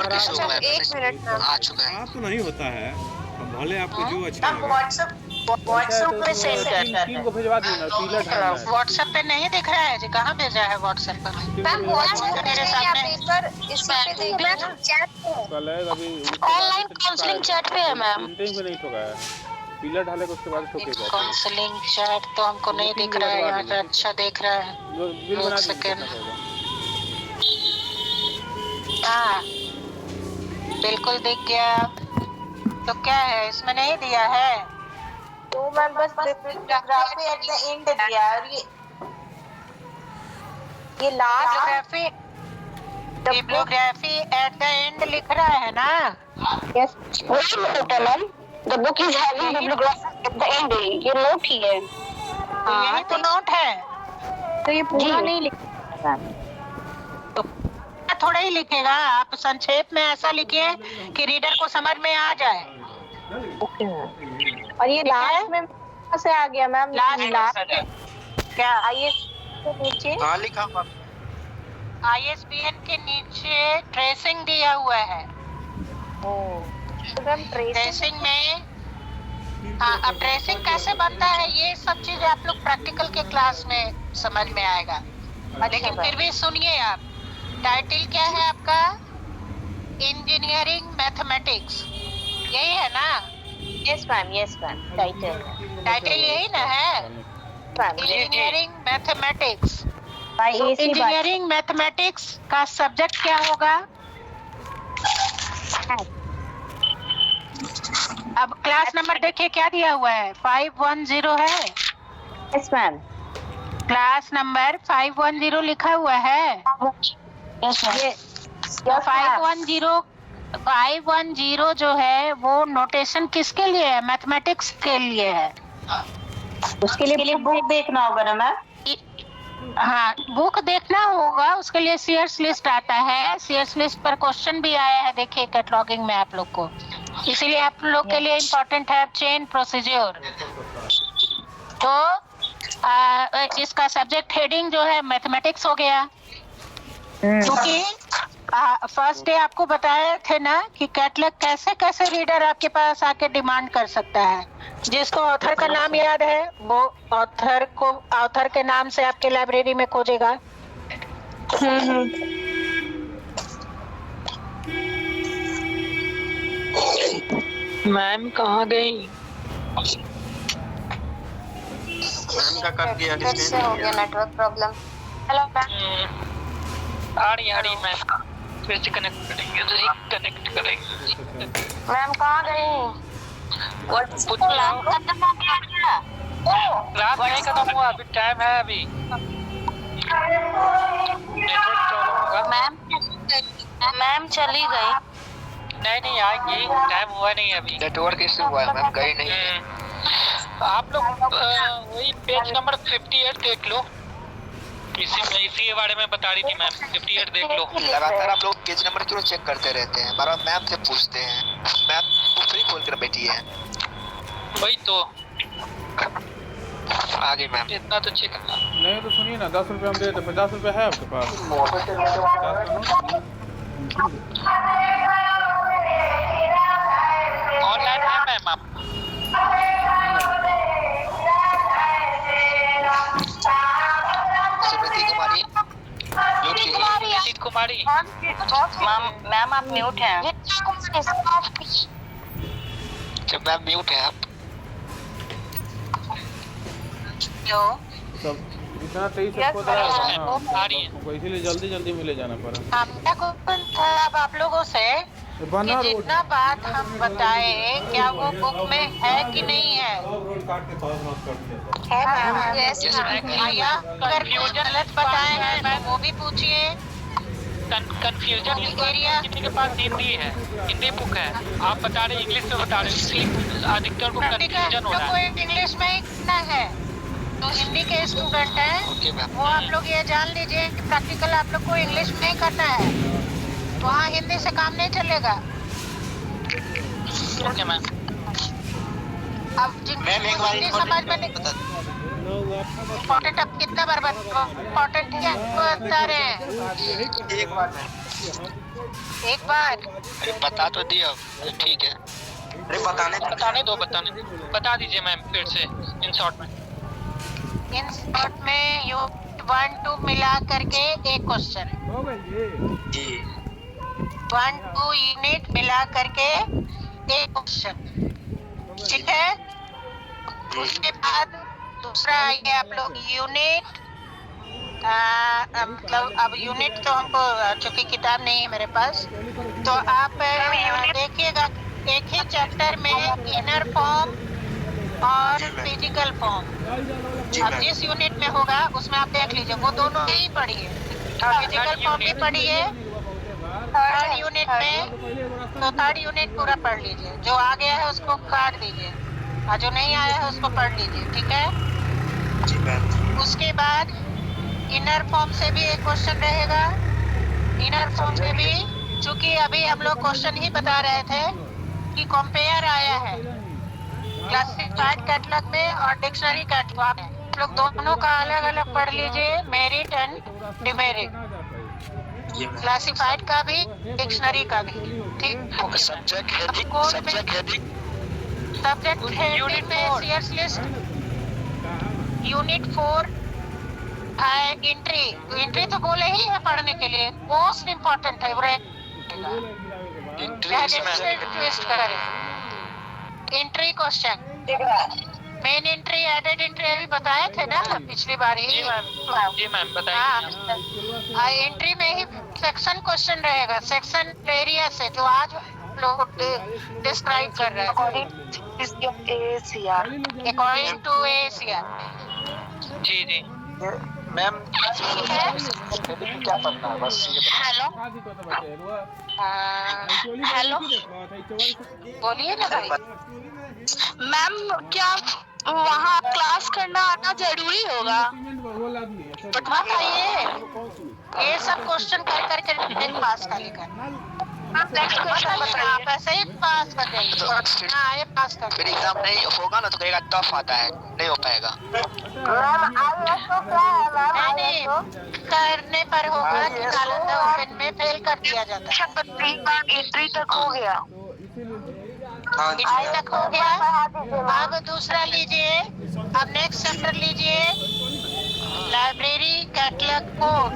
एक मिनट मैम। आ चुका है। आप तो नहीं होता है, भले आपको जो अच्छा लगे। व्हाट्सएप में सेंड करना टीम को भिजवा दी ना, पीला ढालना है। व्हाट्सएप पे नहीं दिख रहा है जी, कहाँ भेजा है व्हाट्सएप पर? मैम व्हाट्सएप मेरे सामने पेपर इसी पे देख लेना, चैट पे कल है अभी ऑनलाइन काउंसलिंग चैट पे है मैम। प्रिंटिंग पे नहीं ठोका है, पीला ढालेगा उसके बाद ठोकेगा। काउंसलिंग चैट तो हमको नहीं दिख रहा है यहाँ पे। अच्छा देख रहा है, बिल बना एक सेकेंड। हाँ बिल्कुल दिख गया। तो क्या है इसमें नहीं दिया है? तो मैम बस बिब्लियोग्राफी एट द एंड दिया है, और ये last bibliography at the end लिख रहा है ना? Yes ma'am, the book is having bibliography at the end, ये नोट ही है। यही तो नोट है। तो ये पूरा नहीं लिखा, तो थोड़ा ही लिखेगा, आप संक्षेप में ऐसा लिखिए कि रीडर को समझ में आ जाए। और ये लास्ट में कहाँ से आ गया मैम? लास्ट क्या आईएस के नीचे? हाँ लिखा हुआ। ISBN के नीचे ट्रेसिंग दिया हुआ है। तो मैम ट्रेसिंग में हाँ, अब ट्रेसिंग कैसे बनता है ये सब चीजें आप लोग प्रैक्टिकल के क्लास में समझ में आएगा। लेकिन फिर भी सुनिए आप, टाइटल क्या है आपका? इंजीनियरिंग मैथमेटिक्स, यही है ना? यस मैम टाइटल यही ना है? Engineering mathematics. इंजीनियरिंग मैथमेटिक्स का सब्जेक्ट क्या होगा? अब क्लास नंबर देखिए क्या दिया हुआ है, 510 है। यस मैम, क्लास नंबर 510 लिखा हुआ है। Yes ma'am. 510 जो है वो नोटेशन किसके लिए है? मैथमेटिक्स के लिए है। उसके लिए बुक देखना होगा ना मैम? हाँ बुक देखना होगा, उसके लिए सीयर्स लिस्ट आता है। सीयर्स लिस्ट पर क्वेश्चन भी आया है, देखिए कैटलॉगिंग में आप लोग को, इसीलिए आप लोग के लिए इम्पोर्टेंट है चेन प्रोसीजर। तो इसका सब्जेक्ट हेडिंग जो है मैथमेटिक्स हो गया, क्योंकि फर्स्ट डे आपको बताए थे ना कि कैटलॉग कैसे कैसे रीडर आपके पास आके डिमांड कर सकता है। जिसको ऑथर का नाम याद है वो ऑथर के नाम से आपके लाइब्रेरी में खोजेगा। मैम कहाँ गई? मैम का कर दिया कैसे हो गया नेटवर्क प्रॉब्लम? Hello ma'am. आ रही मैम, फिर से कनेक्ट करेंगे। मैम कहाँ गई? रात नहीं खत्म हुआ, अभी टाइम है, अभी नेटवर्क प्रॉब्लम होगा। मैम चली गई। नहीं आएगी, टाइम हुआ नहीं अभी। नेटवर्क इशू हुआ है मैम, गई नहीं। आप लोग वही पेज नंबर 58 देख लो, इसी के बारे में बता रही थी मैम। 58 देख लो। लगातार आप लोग पेज नंबर क्यों चेक करते रहते हैं? बार-बार मैम से पूछते हैं, मैम फ्री खोल कर बैठी है। वही तो आगे मैम इतना तो चेक करना। नहीं तो सुनिए ना, 10 रुपये हम दे देते, 50 रुपये है आपके पास? ऑनलाइन है मैम आप? सुनीति कुमारी मैम आप म्यूट हैं। जब मैम म्यूट है आप। सब इतना तेज से खोद रहा है ना, इसीलिए जल्दी मिले जाना पड़ा। हमने कौन था अब आप लोगों से कि जितना बात हम बताए क्या वो बुक में है कि नहीं है? है मैम। या अगर गलत बताए हैं मैम वो भी पूछिए। कंफ्यूजन किसी के पास हिंदी बुक है, आप बता रहे इंग्लिश में बता रहे, इसलिए अधिकतर को कंफ्यूजन हो रहा है। कोई इंग्लिश में ही करना है तो हिंदी के स्टूडेंट हैं वो आप लोग ये जान लीजिए कि प्रैक्टिकल आप लोग को इंग्लिश में ही करना है, वहाँ हिंदी से काम नहीं चलेगा। Okay ma'am. अब जिनको हिंदी समझ में नहीं इम्पोर्टेंट, अब कितना बार इम्पोर्टेंट क्या बता रहे हैं? एक बार एक बार बता तो दिया, ठीक है। बताने दो बता दीजिए मैम फिर से इन शॉर्ट में। इन शॉर्ट में यूनिट 1 2 मिला करके एक क्वेश्चन, 1 2 यूनिट मिला करके एक क्वेश्चन, ठीक है। उसके बाद दूसरा आइए आप लोग यूनिट, मतलब अब यूनिट तो हमको चूंकि किताब नहीं है मेरे पास, तो आप देखिएगा एक ही चैप्टर में इनर फॉर्म और फिजिकल फॉर्म। अब जिस यूनिट में होगा उसमें आप देख लीजिए, वो दोनों ही पढ़िए, फिजिकल फॉर्म भी पढ़िए थर्ड यूनिट में, तो थर्ड यूनिट पूरा पढ़ लीजिए। जो आ गया है उसको काट दीजिए और जो नहीं आया है उसको पढ़ लीजिए, ठीक है। उसके बाद इनर फॉर्म से भी एक क्वेश्चन रहेगा। इनर फॉर्म से भी चूंकि अभी हम लोग क्वेश्चन ही बता रहे थे कि कंपेयर आया है क्लासिफाइड कैटलॉग में और डिक्शनरी कैटलॉग में, आप लोग दोनों का अलग अलग पढ़ लीजिए, मेरिट एंड डिमेरिट, क्लासिफाइड का भी डिक्शनरी का भी, ठीक। सब्जेक्ट हेडिंग में सीएस लिस्ट यूनिट 4 एंट्री तो बोले ही है पढ़ने के लिए, मोस्ट इम्पोर्टेंट है। Entry question, main entry, added entry अभी बताए थे ना पिछली बार ही। जी मैम बताइए। एंट्री में ही सेक्शन क्वेश्चन रहेगा, सेक्शन एरिया से, जो आज लोग डिस्क्राइब कर रहे हैं अकॉर्डिंग टू एशिया। जी मैम क्या पढ़ना है बस ये हेलो बोलिए ना भाई। मैम क्या वहाँ क्लास करना आना जरूरी होगा? ये सब क्वेश्चन कर करके पास करेगा। नेक्स्ट क्वेश्चन बताइए। आप ऐसे ही पास कर जाइए। हाँ ये पास कर। फिर एग्जाम नहीं होगा ना तो कहेगा टफ आता है, नहीं हो पाएगा। नहीं करने पर होगा कि नालंदा ओपन में फेल कर दिया जाता है। एंट्री तक हो गया, एंट्री तक हो गया। अब दूसरा लीजिए, अब नेक्स्ट चैप्टर लीजिए, library catalogue code,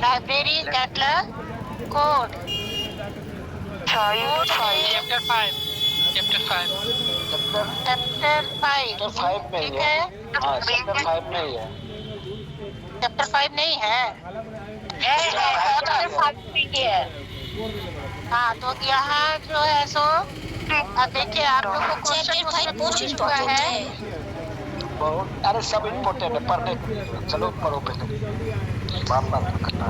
library catalogue code chapter 5 में ठीक है। चैप्टर 5 में ही है। चैप्टर 5 नहीं है, हाँ तो यहाँ जो है सो अब देखिए आप लोग को क्वेश्चन पूछ चुका है बहुत, अरे सब इम्पोर्टेंट है पढ़ने, चलो पढ़ो पहले बात करना।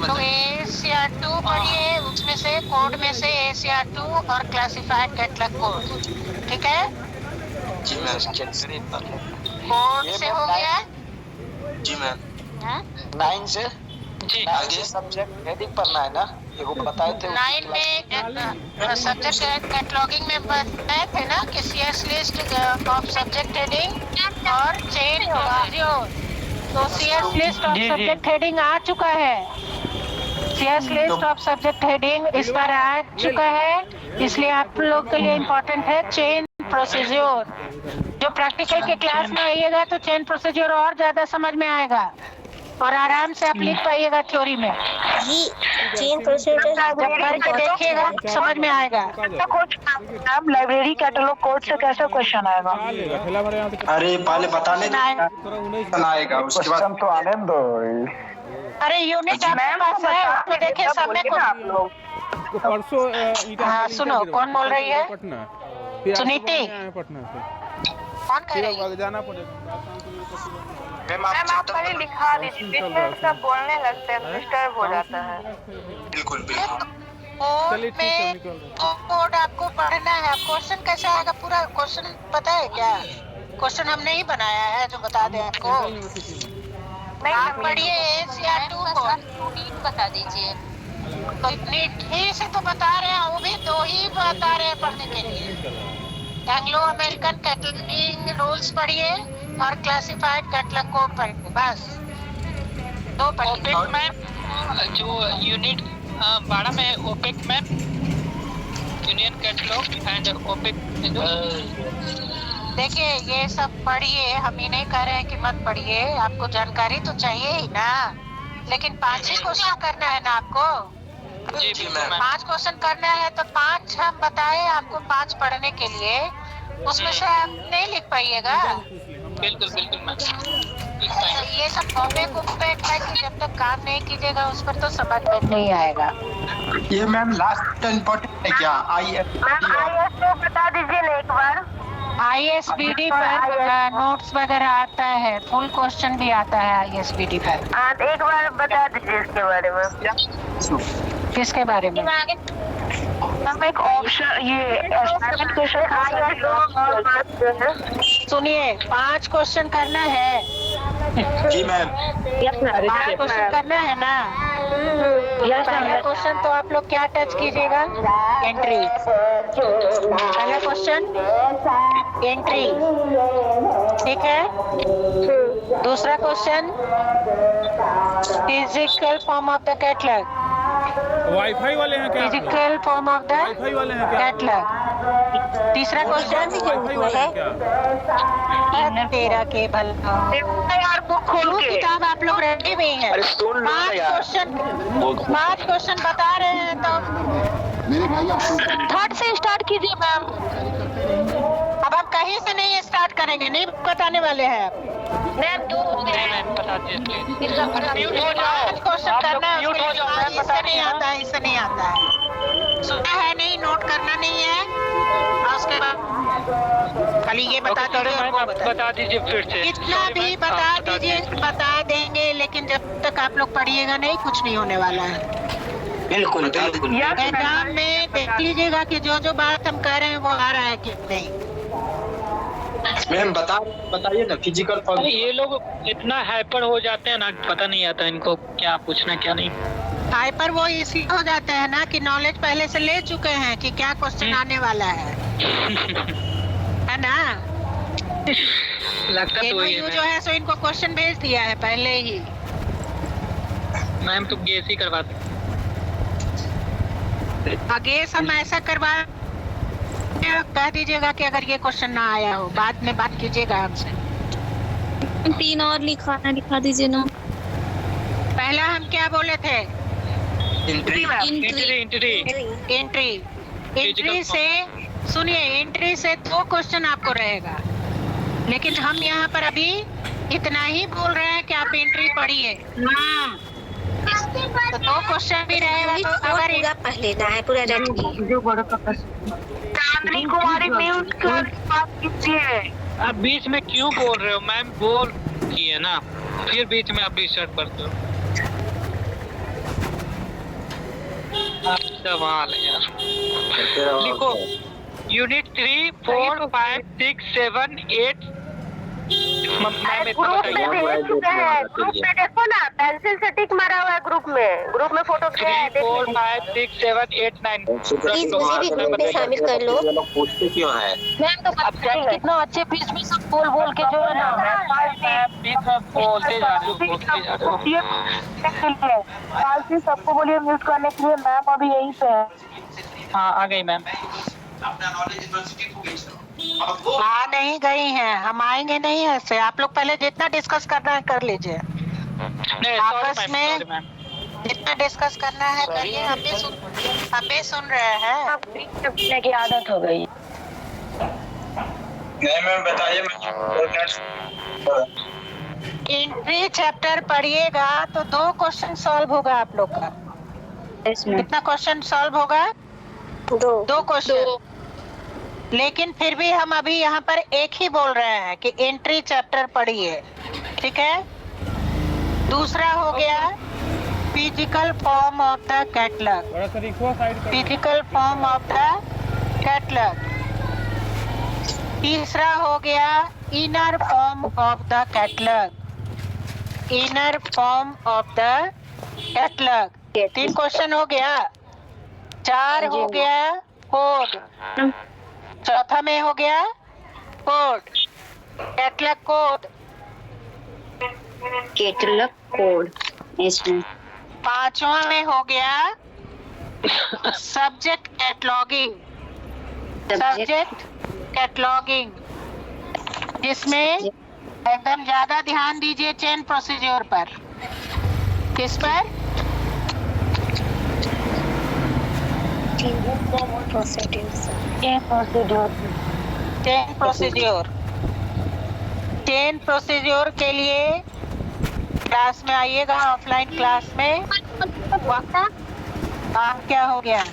तो एशिया 2 पढ़िए, उसमें से कोड में से एशिया 2 और क्लासिफाइड कैटलॉग कोड, ठीक है। जी मैम कोड से हो गया। जी मैम 9 से जी आगे सब्जेक्ट हेडिंग पढ़ना है ना, एगो बताए थे 9 में सब्जेक्ट कैटलॉगिंग में बताए थे ना कि सीएस लिस्ट ऑफ सब्जेक्ट हेडिंग और चेन प्रोसीजर। तो सीएस लिस्ट ऑफ सब्जेक्ट हेडिंग आ चुका है, सीएस लिस्ट ऑफ सब्जेक्ट हेडिंग इस बार आ चुका है, इसलिए आप लोग के लिए इम्पोर्टेंट है चेन प्रोसीजर। जो प्रैक्टिकल के क्लास में आइएगा तो चेन प्रोसीजर और ज्यादा समझ में आएगा और आराम से आप लिख पाइएगा थ्योरी में। चेन प्रोसीजर करके देखिएगा समझ में आएगा। मैम लाइब्रेरी कैटलॉग कोड से कैसा क्वेश्चन आएगा? अरे पहले बताने आएगा, उसके बाद तो आने दो। अरे यूनिट आपके पास है, उसमें देखिए सब में तो परसों हाँ सुनो, कौन बोल रही है? सुनीति पटना से कौन कह रही है? जाना पड़ेगा। मैम आप पहले लिखा दीजिए, बीच में सब बोलने लगते हैं, डिस्टर्ब हो जाता है। बिल्कुल कोड में कोड आपको पढ़ना है। क्वेश्चन कैसे आएगा, पूरा क्वेश्चन पता है क्या? क्वेश्चन हमने ही बनाया है जो बता दें आपको। आप पढ़िए एशिया 2 को बता दीजिए। तो ही से तो बता रहे हैं, वो भी 2 ही बता रहे हैं पढ़ने के लिए। एंग्लो अमेरिकन कैटलॉगिंग रूल्स पढ़िए और क्लासिफाइड कैटलॉग कोड पढ़िए, बस 2 पढ़िए। ओपेक मैम जो यूनिट 12 में OPAC ma'am union catalogue and OPAC. देखिए ये सब पढ़िए, हम ये नहीं कह रहे हैं कि मत पढ़िए, आपको जानकारी तो चाहिए ही ना, लेकिन 5 ही क्वेश्चन करना है ना आपको। जी मैम। 5 क्वेश्चन करना है तो 5 हम बताए आपको 5 पढ़ने के लिए, उसमें से आप नहीं लिख पाइएगा। बिल्कुल बिल्कुल मैम। ये सब कॉपी है कि जब तक काम नहीं कीजिएगा उस पर तो समझ में नहीं आएगा। ये मैम लास्ट इम्पोर्टेंट है क्या? ISBD बता दीजिए ना एक बार। ISBD पर नोट्स वगैरह आता है, फुल क्वेश्चन भी आता है ISBD पर। आप एक बार बता दीजिए इसके बारे में। किसके बारे में? हम एक ऑप्शन ये सुनिए, 5 क्वेश्चन करना है। जी मैम। 5 क्वेश्चन करना है ना। पहला क्वेश्चन तो आप लोग क्या टच कीजिएगा? एंट्री। पहला क्वेश्चन एंट्री, ठीक है। दूसरा question physical form of the catalogue. Wifi वाले हैं क्या? Physical form of the wifi वाले हैं क्या? कैटलॉग। तीसरा क्वेश्चन वाईफाई वाले हैं क्या? तेरा के भला यार बुक खोल के किताब आप लोग रेडी हुई हैं। 5 क्वेश्चन बता रहे हैं तो थर्ड से स्टार्ट कीजिए मैम। अब हम कहीं से नहीं स्टार्ट करेंगे, नहीं बताने वाले हैं मैम। 2 बता दीजिए। 5 क्वेश्चन करना है, इससे नहीं आता है, इससे नहीं आता है, सुना है नहीं, नोट करना नहीं है। और उसके बाद खाली ये बता दीजिए फिर से। कितना भी बता दीजिए, बता देंगे, लेकिन जब तक आप लोग पढ़िएगा नहीं कुछ नहीं होने वाला है। बिल्कुल बिल्कुल। एग्जाम में देख लीजिएगा कि जो जो बात हम कह रहे हैं वो आ रहा है कि नहीं। मैम बताइए ना फिजिकल फॉर्म। ये लोग इतना हाइपर हो जाते हैं ना, पता नहीं आता इनको क्या पूछना क्या नहीं। हाइपर वो इसलिए हो जाते हैं ना कि नॉलेज पहले से ले चुके हैं कि क्या क्वेश्चन आने वाला है ना। लगता तो वही है जो है सो इनको क्वेश्चन भेज दिया है पहले ही। मैम तो गेस ही करवाते। गेस हम ऐसा करवा कह दीजिएगा कि अगर ये क्वेश्चन ना आया हो, बाद में बात कीजिएगा हमसे। 3 और लिखा दीजिए ना। पहला हम क्या बोले थे? एंट्री से सुनिए, एंट्री से 2 क्वेश्चन आपको रहेगा, लेकिन हम यहाँ पर अभी इतना ही बोल रहे हैं कि आप एंट्री पढ़िए। तो 2 क्वेश्चन भी रहेगा, तो अगर पूरा पढ़ लेना है, पूरा रट के। चांदनी कुमारी म्यूट कर बात कीजिए। आप बीच में क्यों बोल रहे हो मैम? बोल किए ना, फिर बीच में आप रिसर्च करते हो। सवाल है यार। लिखो यूनिट 3, 4, 5, 6, 7, 8। ग्रुप में भेज चुके हैं, ग्रुप में देखो ना, पेंसिल से टिक मारा हुआ है ग्रुप में फोटो क्या है। 3, 4, 5, 6, 7, 8, 9। प्लीज मुझे भी ग्रुप में शामिल कर लो। पूछते क्यों है? मैम तो कितना अच्छे बीच में सब बोल के जो है ना बोलते जा रहे हो। सबको बोलिए म्यूट करने के लिए। मैम अभी यहीं पे है। हाँ आ गई मैम। आ नहीं गई हैं, हम आएंगे नहीं ऐसे। आप लोग पहले जितना डिस्कस करना है कर लीजिए, आपस में जितना डिस्कस करना है करिए। हम भी सुन रहे हैं की आदत हो गई। नहीं मैम बताइए। एंट्री चैप्टर पढ़िएगा तो 2 क्वेश्चन सॉल्व होगा आप लोग का। कितना क्वेश्चन सॉल्व होगा? 2 क्वेश्चन। लेकिन फिर भी हम अभी यहाँ पर एक ही बोल रहे हैं कि एंट्री चैप्टर पढ़िए, ठीक है। दूसरा हो गया physical form of the catalogue. Physical form of the catalogue. तीसरा हो गया inner form of the catalogue. Inner form of the catalogue. 3 question हो गया। 4 हो गया कोड। चौथा में हो गया कोड, कैटलॉग कोड। इसमें 5वां में हो गया सब्जेक्ट कैटलॉगिंग। सब्जेक्ट कैटलॉगिंग, जिसमें एकदम ज्यादा ध्यान दीजिए चेन प्रोसीजर पर। किस पर? चेन प्रोसीजर के लिए क्लास में आइएगा, ऑफलाइन क्लास में। आप क्या हो गया?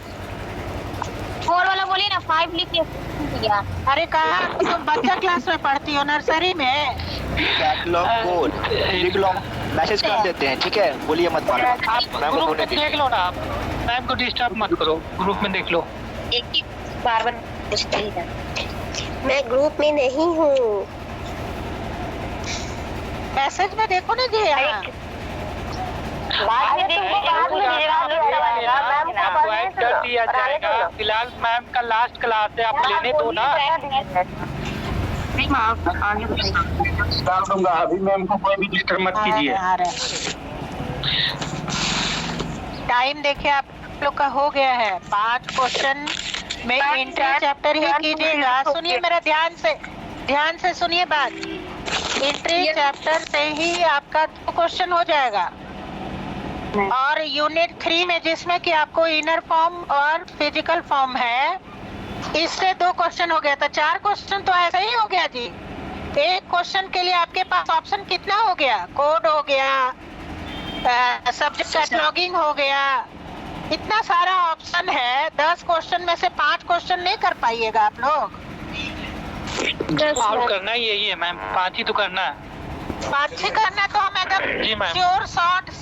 4 वाला बोलिए ना, 5 लिख दिया। अरे कहा तुम बच्चा क्लास में पढ़ती हो, नर्सरी में? कैटलॉग कोड लिख लो, मैसेज कर देते हैं, ठीक है? बोलिए मत मारो। आप ग्रुप में देख लो ना, आप मैम को डिस्टर्ब मत करो, ग्रुप में देख लो। एक ही बार पूछते ही था। मैं ग्रुप में नहीं हूँ। मैसेज में देखो ना जी। आपको ऐड कर दिया जाएगा। फिलहाल मैम का लास्ट क्लास है, आप लेने दो ना। डाल दूंगा, अभी मैम को कोई भी डिस्टर्ब मत कीजिए। टाइम देखिए आप लोग का हो गया है। 5 क्वेश्चन में एंट्री चैप्टर ही कीजिएगा। सुनिए मेरा ध्यान से सुनिए बात। एंट्री चैप्टर से ही आपका 2 क्वेश्चन हो जाएगा। और यूनिट 3 में जिसमें कि आपको इनर फॉर्म और फिजिकल फॉर्म है, इससे 2 क्वेश्चन हो गया। तो 4 क्वेश्चन तो ऐसा ही हो गया जी। एक क्वेश्चन के लिए आपके पास ऑप्शन कितना हो गया? कोड हो गया, सब्जेक्ट कैटलॉगिंग हो गया, इतना सारा ऑप्शन है। 10 क्वेश्चन में से 5 क्वेश्चन नहीं कर पाइएगा आप लोग। सॉल्व करना यही है मैम, 5 ही तो करना है। 5 ही करना, तो हम एकदम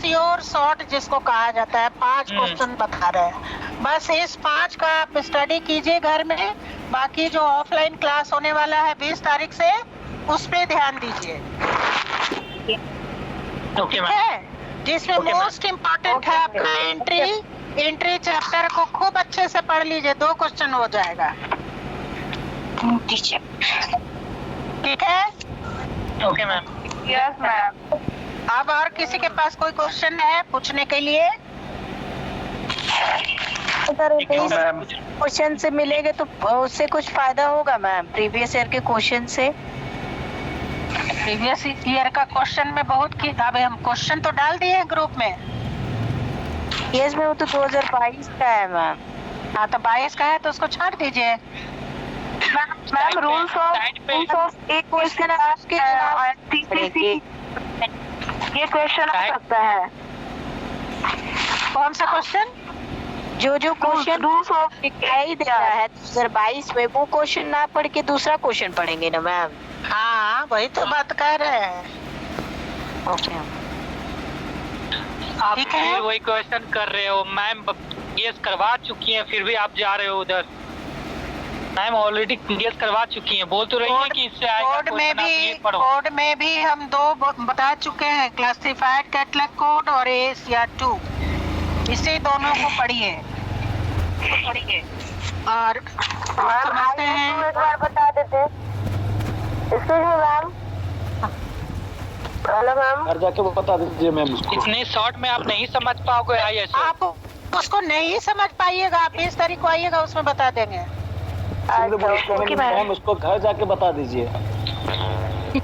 श्योर शॉर्ट जिसको कहा जाता है 5 क्वेश्चन बता रहे हैं। बस इस 5 का आप स्टडी कीजिए घर में। बाकी जो ऑफलाइन क्लास होने वाला है 20 तारीख से, उस पे ध्यान दीजिए, ओके मैम। जिसमें मोस्ट इम्पोर्टेंट है आपका एंट्री चैप्टर को खूब अच्छे से पढ़ लीजिए। 2 क्वेश्चन हो जाएगा, ठीक है? Okay ma'am. Yes ma'am. अब और किसी के पास कोई क्वेश्चन है पूछने के लिए? क्वेश्चन से मिलेंगे तो उससे कुछ फायदा होगा मैम, प्रीवियस ईयर के क्वेश्चन से। प्रीवियस ईयर का क्वेश्चन में बहुत की, अभी हम क्वेश्चन तो डाल दिए हैं ग्रुप में। यस मैम, वो तो 2022 का है मैम। हाँ तो 22 का है तो उसको छाट दीजिए। मैम रूल्स ऑफ एक क्वेश्चन आपके ये क्वेश्चन आ सकता है। कौन सा क्वेश्चन? जो क्वेश्चन रूल्स ऑफ दिखाई दे रहा है 2022 में, वो क्वेश्चन ना पढ़ के दूसरा क्वेश्चन पढ़ेंगे ना मैम? हाँ वही तो बात कह रहे हैं। ओके, आप फिर वही क्वेश्चन कर रहे हो मैम। गेस करवा चुकी हैं, फिर भी आप जा रहे हो उधर। मैम ऑलरेडी गेस करवा चुकी हैं, बोल तो रही है कि इससे आएगा। कोड में भी हम 2 बता चुके हैं, क्लासिफाइड कैटलॉग कोड और ACR2। इसे दोनों को पढ़िए और समझते हैं। एक बार बता देते। मैम, हेलो मैम, घर जाके वो बता दीजिए मैम उसको। इतने शॉर्ट में आप नहीं समझ पाओगे। आप उसको नहीं समझ पाइएगा, आप 20 तारीख को आइएगा, उसमें बता देंगे। मैम उसको घर जाके बता दीजिए।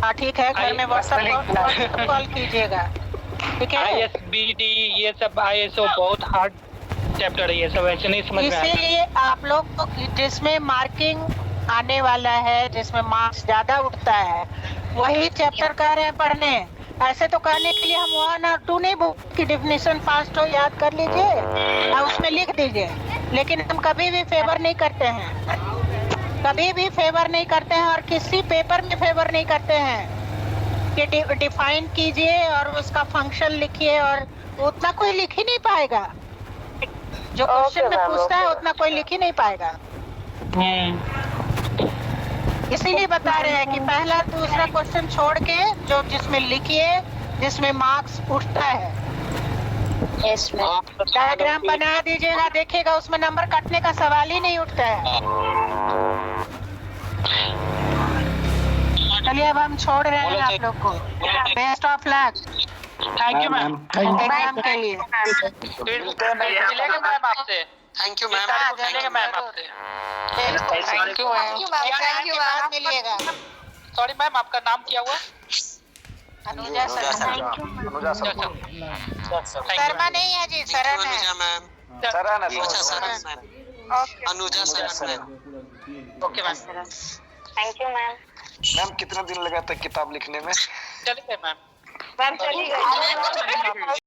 हाँ ठीक है, घर में व्हाट्सएप कॉल कीजिएगा, ठीक है? ISBD ये सब ISO बहुत हार्ड चैप्टर है, ये सब ऐसे नहीं समझ में आएगा। इसीलिए आप लोग को जिसमें मार्किंग आने वाला है, जिसमें मार्क्स ज्यादा उठता है, वही चैप्टर कह रहे हैं पढ़ने। ऐसे तो कहने के लिए हम 1 और 2 नहीं, बुक की डेफिनेशन फास्ट हो याद कर लीजिए और उसमें लिख दीजिए। लेकिन हम कभी भी फेवर नहीं करते हैं, कभी भी फेवर नहीं करते हैं और किसी पेपर में फेवर नहीं करते हैं कि डिफाइन कीजिए और उसका फंक्शन लिखिए, और उतना कोई लिख ही नहीं पाएगा। जो क्वेश्चन में पूछता है उतना कोई लिख ही नहीं पाएगा। इसीलिए बता रहे हैं कि पहला दूसरा क्वेश्चन छोड़ के जो जिसमें लिखिए, जिसमें मार्क्स उठता है। डायग्राम बना दीजिएगा, देखिएगा उसमें नंबर कटने का सवाल ही नहीं उठता है। चलिए अब हम छोड़ रहे हैं आप लोग को। Best of luck. Thank you ma'am. Exam के लिए फिर मिलेंगे मैम आपसे। Thank you ma'am. चलेगा मैम आपसे। थैंक यू मैम, मिलिएगा। सॉरी मैम, आपका नाम क्या हुआ? अनुजा शर्मा। शर्मा नहीं है जी, शरण है। अनुजा मैम। शरण है। अच्छा शरण मैम। अनुजा शरण ma'am. Okay ma'am. Thank you ma'am. Ma'am कितना दिन लगा था किताब लिखने में? चलिए मैम। मैम चली गई।